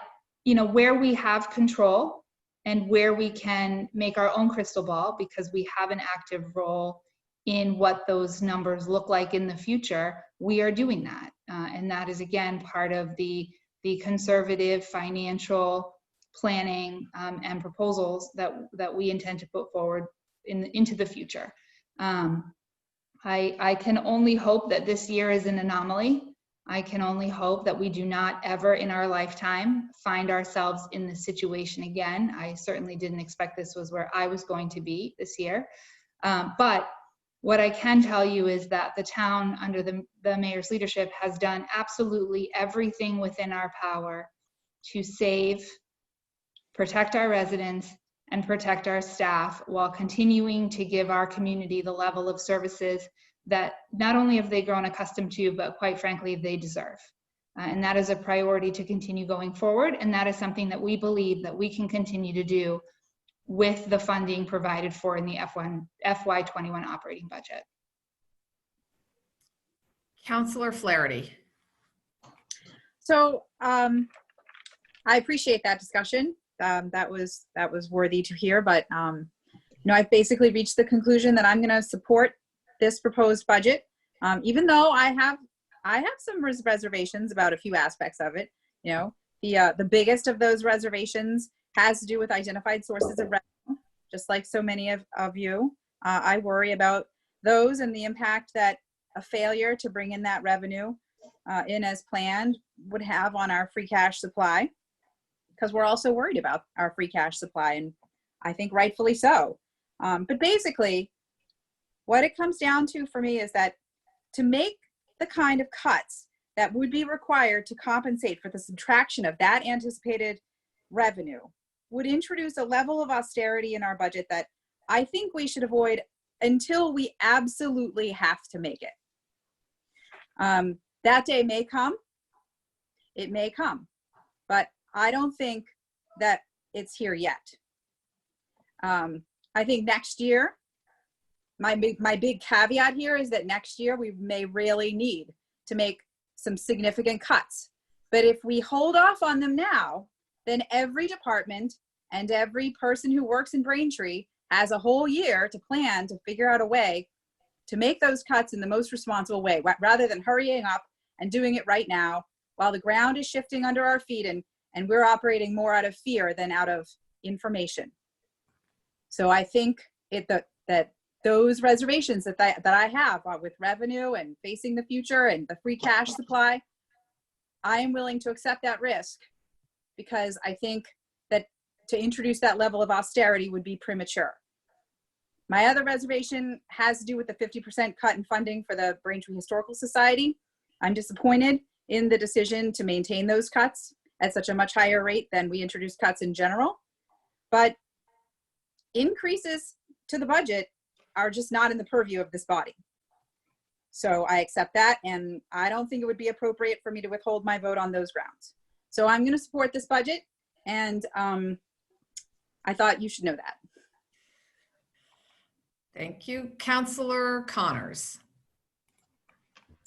where we have control and where we can make our own crystal ball, because we have an active role in what those numbers look like in the future, we are doing that. And that is, again, part of the conservative financial planning and proposals that we intend to put forward into the future. I can only hope that this year is an anomaly. I can only hope that we do not ever in our lifetime find ourselves in this situation again. I certainly didn't expect this was where I was going to be this year. But what I can tell you is that the town, under the mayor's leadership, has done absolutely everything within our power to save, protect our residents, and protect our staff while continuing to give our community the level of services that not only have they grown accustomed to, but quite frankly, they deserve. And that is a priority to continue going forward. And that is something that we believe that we can continue to do with the funding provided for in the FY21 operating budget. Councillor Flaherty. So I appreciate that discussion. That was worthy to hear, but I've basically reached the conclusion that I'm going to support this proposed budget, even though I have some reservations about a few aspects of it. The biggest of those reservations has to do with identified sources of revenue, just like so many of you. I worry about those and the impact that a failure to bring in that revenue in as planned would have on our free cash supply, because we're also worried about our free cash supply, and I think rightfully so. But basically, what it comes down to for me is that to make the kind of cuts that would be required to compensate for the subtraction of that anticipated revenue would introduce a level of austerity in our budget that I think we should avoid until we absolutely have to make it. That day may come. It may come. But I don't think that it's here yet. I think next year, my big caveat here is that next year we may really need to make some significant cuts. But if we hold off on them now, then every department and every person who works in Braintree has a whole year to plan to figure out a way to make those cuts in the most responsible way, rather than hurrying up and doing it right now while the ground is shifting under our feet and we're operating more out of fear than out of information. So I think that those reservations that I have with revenue and facing the future and the free cash supply, I am willing to accept that risk, because I think that to introduce that level of austerity would be premature. My other reservation has to do with the 50% cut in funding for the Braintree Historical Society. I'm disappointed in the decision to maintain those cuts at such a much higher rate than we introduced cuts in general. But increases to the budget are just not in the purview of this body. So I accept that, and I don't think it would be appropriate for me to withhold my vote on those grounds. So I'm going to support this budget, and I thought you should know that. Thank you. Councillor Connors.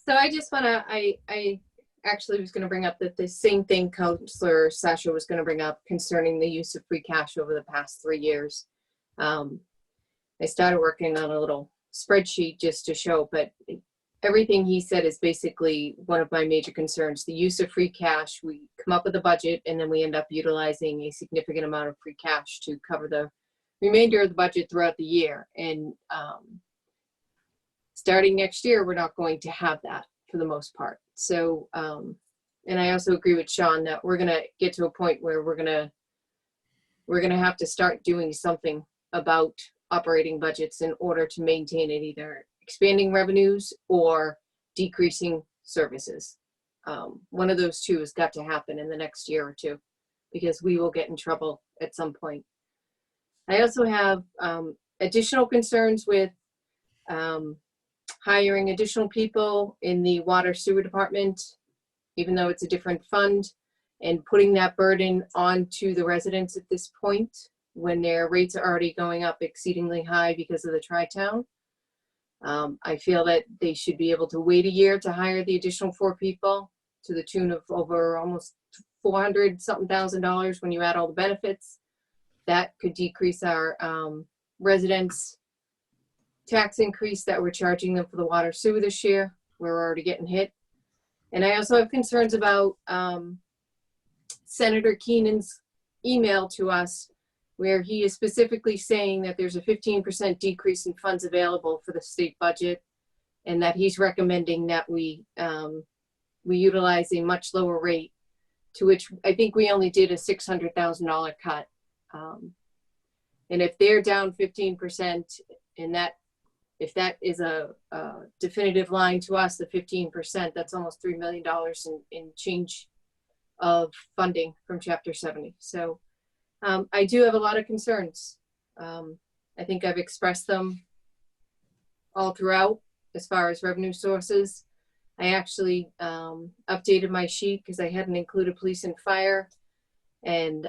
So I just want to, I actually was going to bring up that the same thing Councillor Sciascia was going to bring up concerning the use of free cash over the past 3 years. I started working on a little spreadsheet just to show, but everything he said is basically one of my major concerns. The use of free cash, we come up with a budget and then we end up utilizing a significant amount of free cash to cover the remainder of the budget throughout the year. And starting next year, we're not going to have that for the most part. So, and I also agree with Shawn that we're going to get to a point where we're going to have to start doing something about operating budgets in order to maintain it, either expanding revenues or decreasing services. One of those two has got to happen in the next year or two, because we will get in trouble at some point. I also have additional concerns with hiring additional people in the water sewer department, even though it's a different fund, and putting that burden onto the residents at this point when their rates are already going up exceedingly high because of the tri-town. I feel that they should be able to wait a year to hire the additional 4 people to the tune of over almost $400,000 when you add all the benefits. That could decrease our residents' tax increase that we're charging them for the water sewer this year. We're already getting hit. And I also have concerns about Senator Keenan's email to us, where he is specifically saying that there's a 15% decrease in funds available for the state budget, and that he's recommending that we utilize a much lower rate, to which I think we only did a $600,000 cut. And if they're down 15%, and that, if that is a definitive line to us, the 15%, that's almost $3 million in change of funding from Chapter 70. So I do have a lot of concerns. I think I've expressed them all throughout as far as revenue sources. I actually updated my sheet because I hadn't included police and fire. And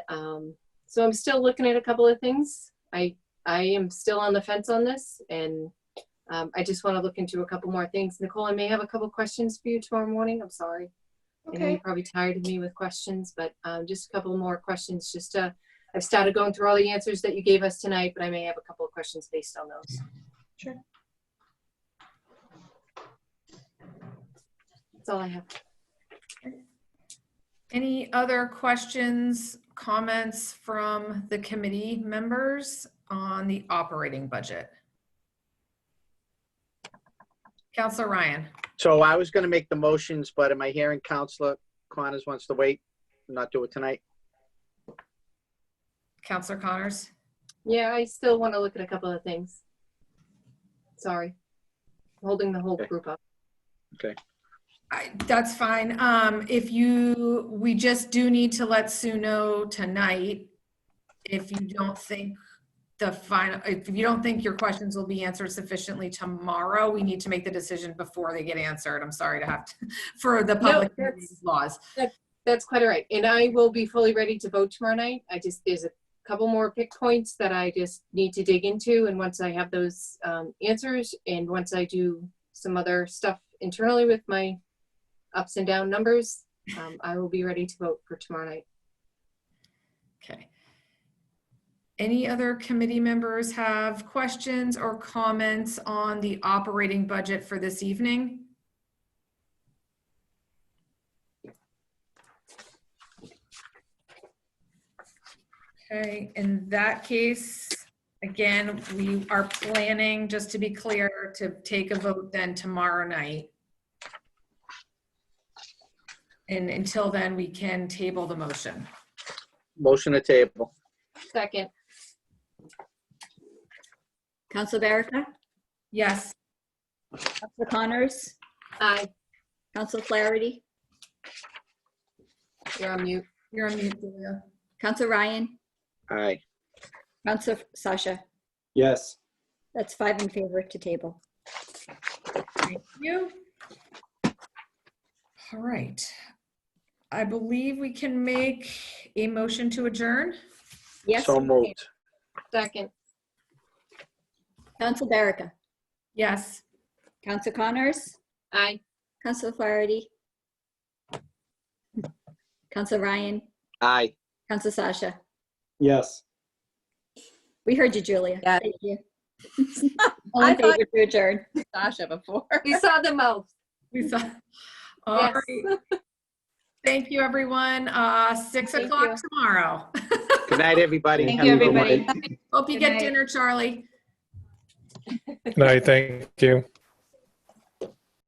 so I'm still looking at a couple of things. I am still on the fence on this, and I just want to look into a couple more things. Nicole, I may have a couple questions for you tomorrow morning. I'm sorry. Okay. I know you're probably tired of me with questions, but just a couple more questions. Just I've started going through all the answers that you gave us tonight, but I may have a couple of questions based on those. Sure. That's all I have. Any other questions, comments from the committee members on the operating budget? Councillor Ryan. So I was going to make the motions, but am I hearing Councillor Connors wants to wait and not do it tonight? Councillor Connors. Yeah, I still want to look at a couple of things. Sorry. I'm holding the whole group up. Okay. That's fine. We just do need to let Sue know tonight if you don't think if you don't think your questions will be answered sufficiently tomorrow, we need to make the decision before they get answered. I'm sorry to have to, for the public laws. That's quite all right. And I will be fully ready to vote tomorrow night. There's a couple more pick points that I just need to dig into. And once I have those answers, and once I do some other stuff internally with my ups and down numbers, I will be ready to vote for tomorrow night. Okay. Any other committee members have questions or comments on the operating budget for this evening? Okay, in that case, again, we are planning, just to be clear, to take a vote then tomorrow night. And until then, we can table the motion. Motion to table. Second. Council Barica, Yes. Council Connors, Aye. Council Flaherty, You're on mute. You're on mute, Julia. Council Ryan, Aye. Council Sciascia. Yes. That's 5 in favor to table. Thank you. All right. I believe we can make a motion to adjourn. Yes. So moved. Second. Council Barica, Yes. Council Connors, Aye. Council Flaherty, Council Ryan, Aye. Council Sciascia. Yes. We heard you, Julia. Yeah. Thank you. All I in thought- favor to adjourn. Sasha before. We saw the mouth. We saw. All Yes. right. Thank you, everyone. 6 Thank o'clock you. tomorrow. Good night, everybody. Thank Have you, a good one. everybody. Hope you Good get night. dinner, Charlie. Night, thank you.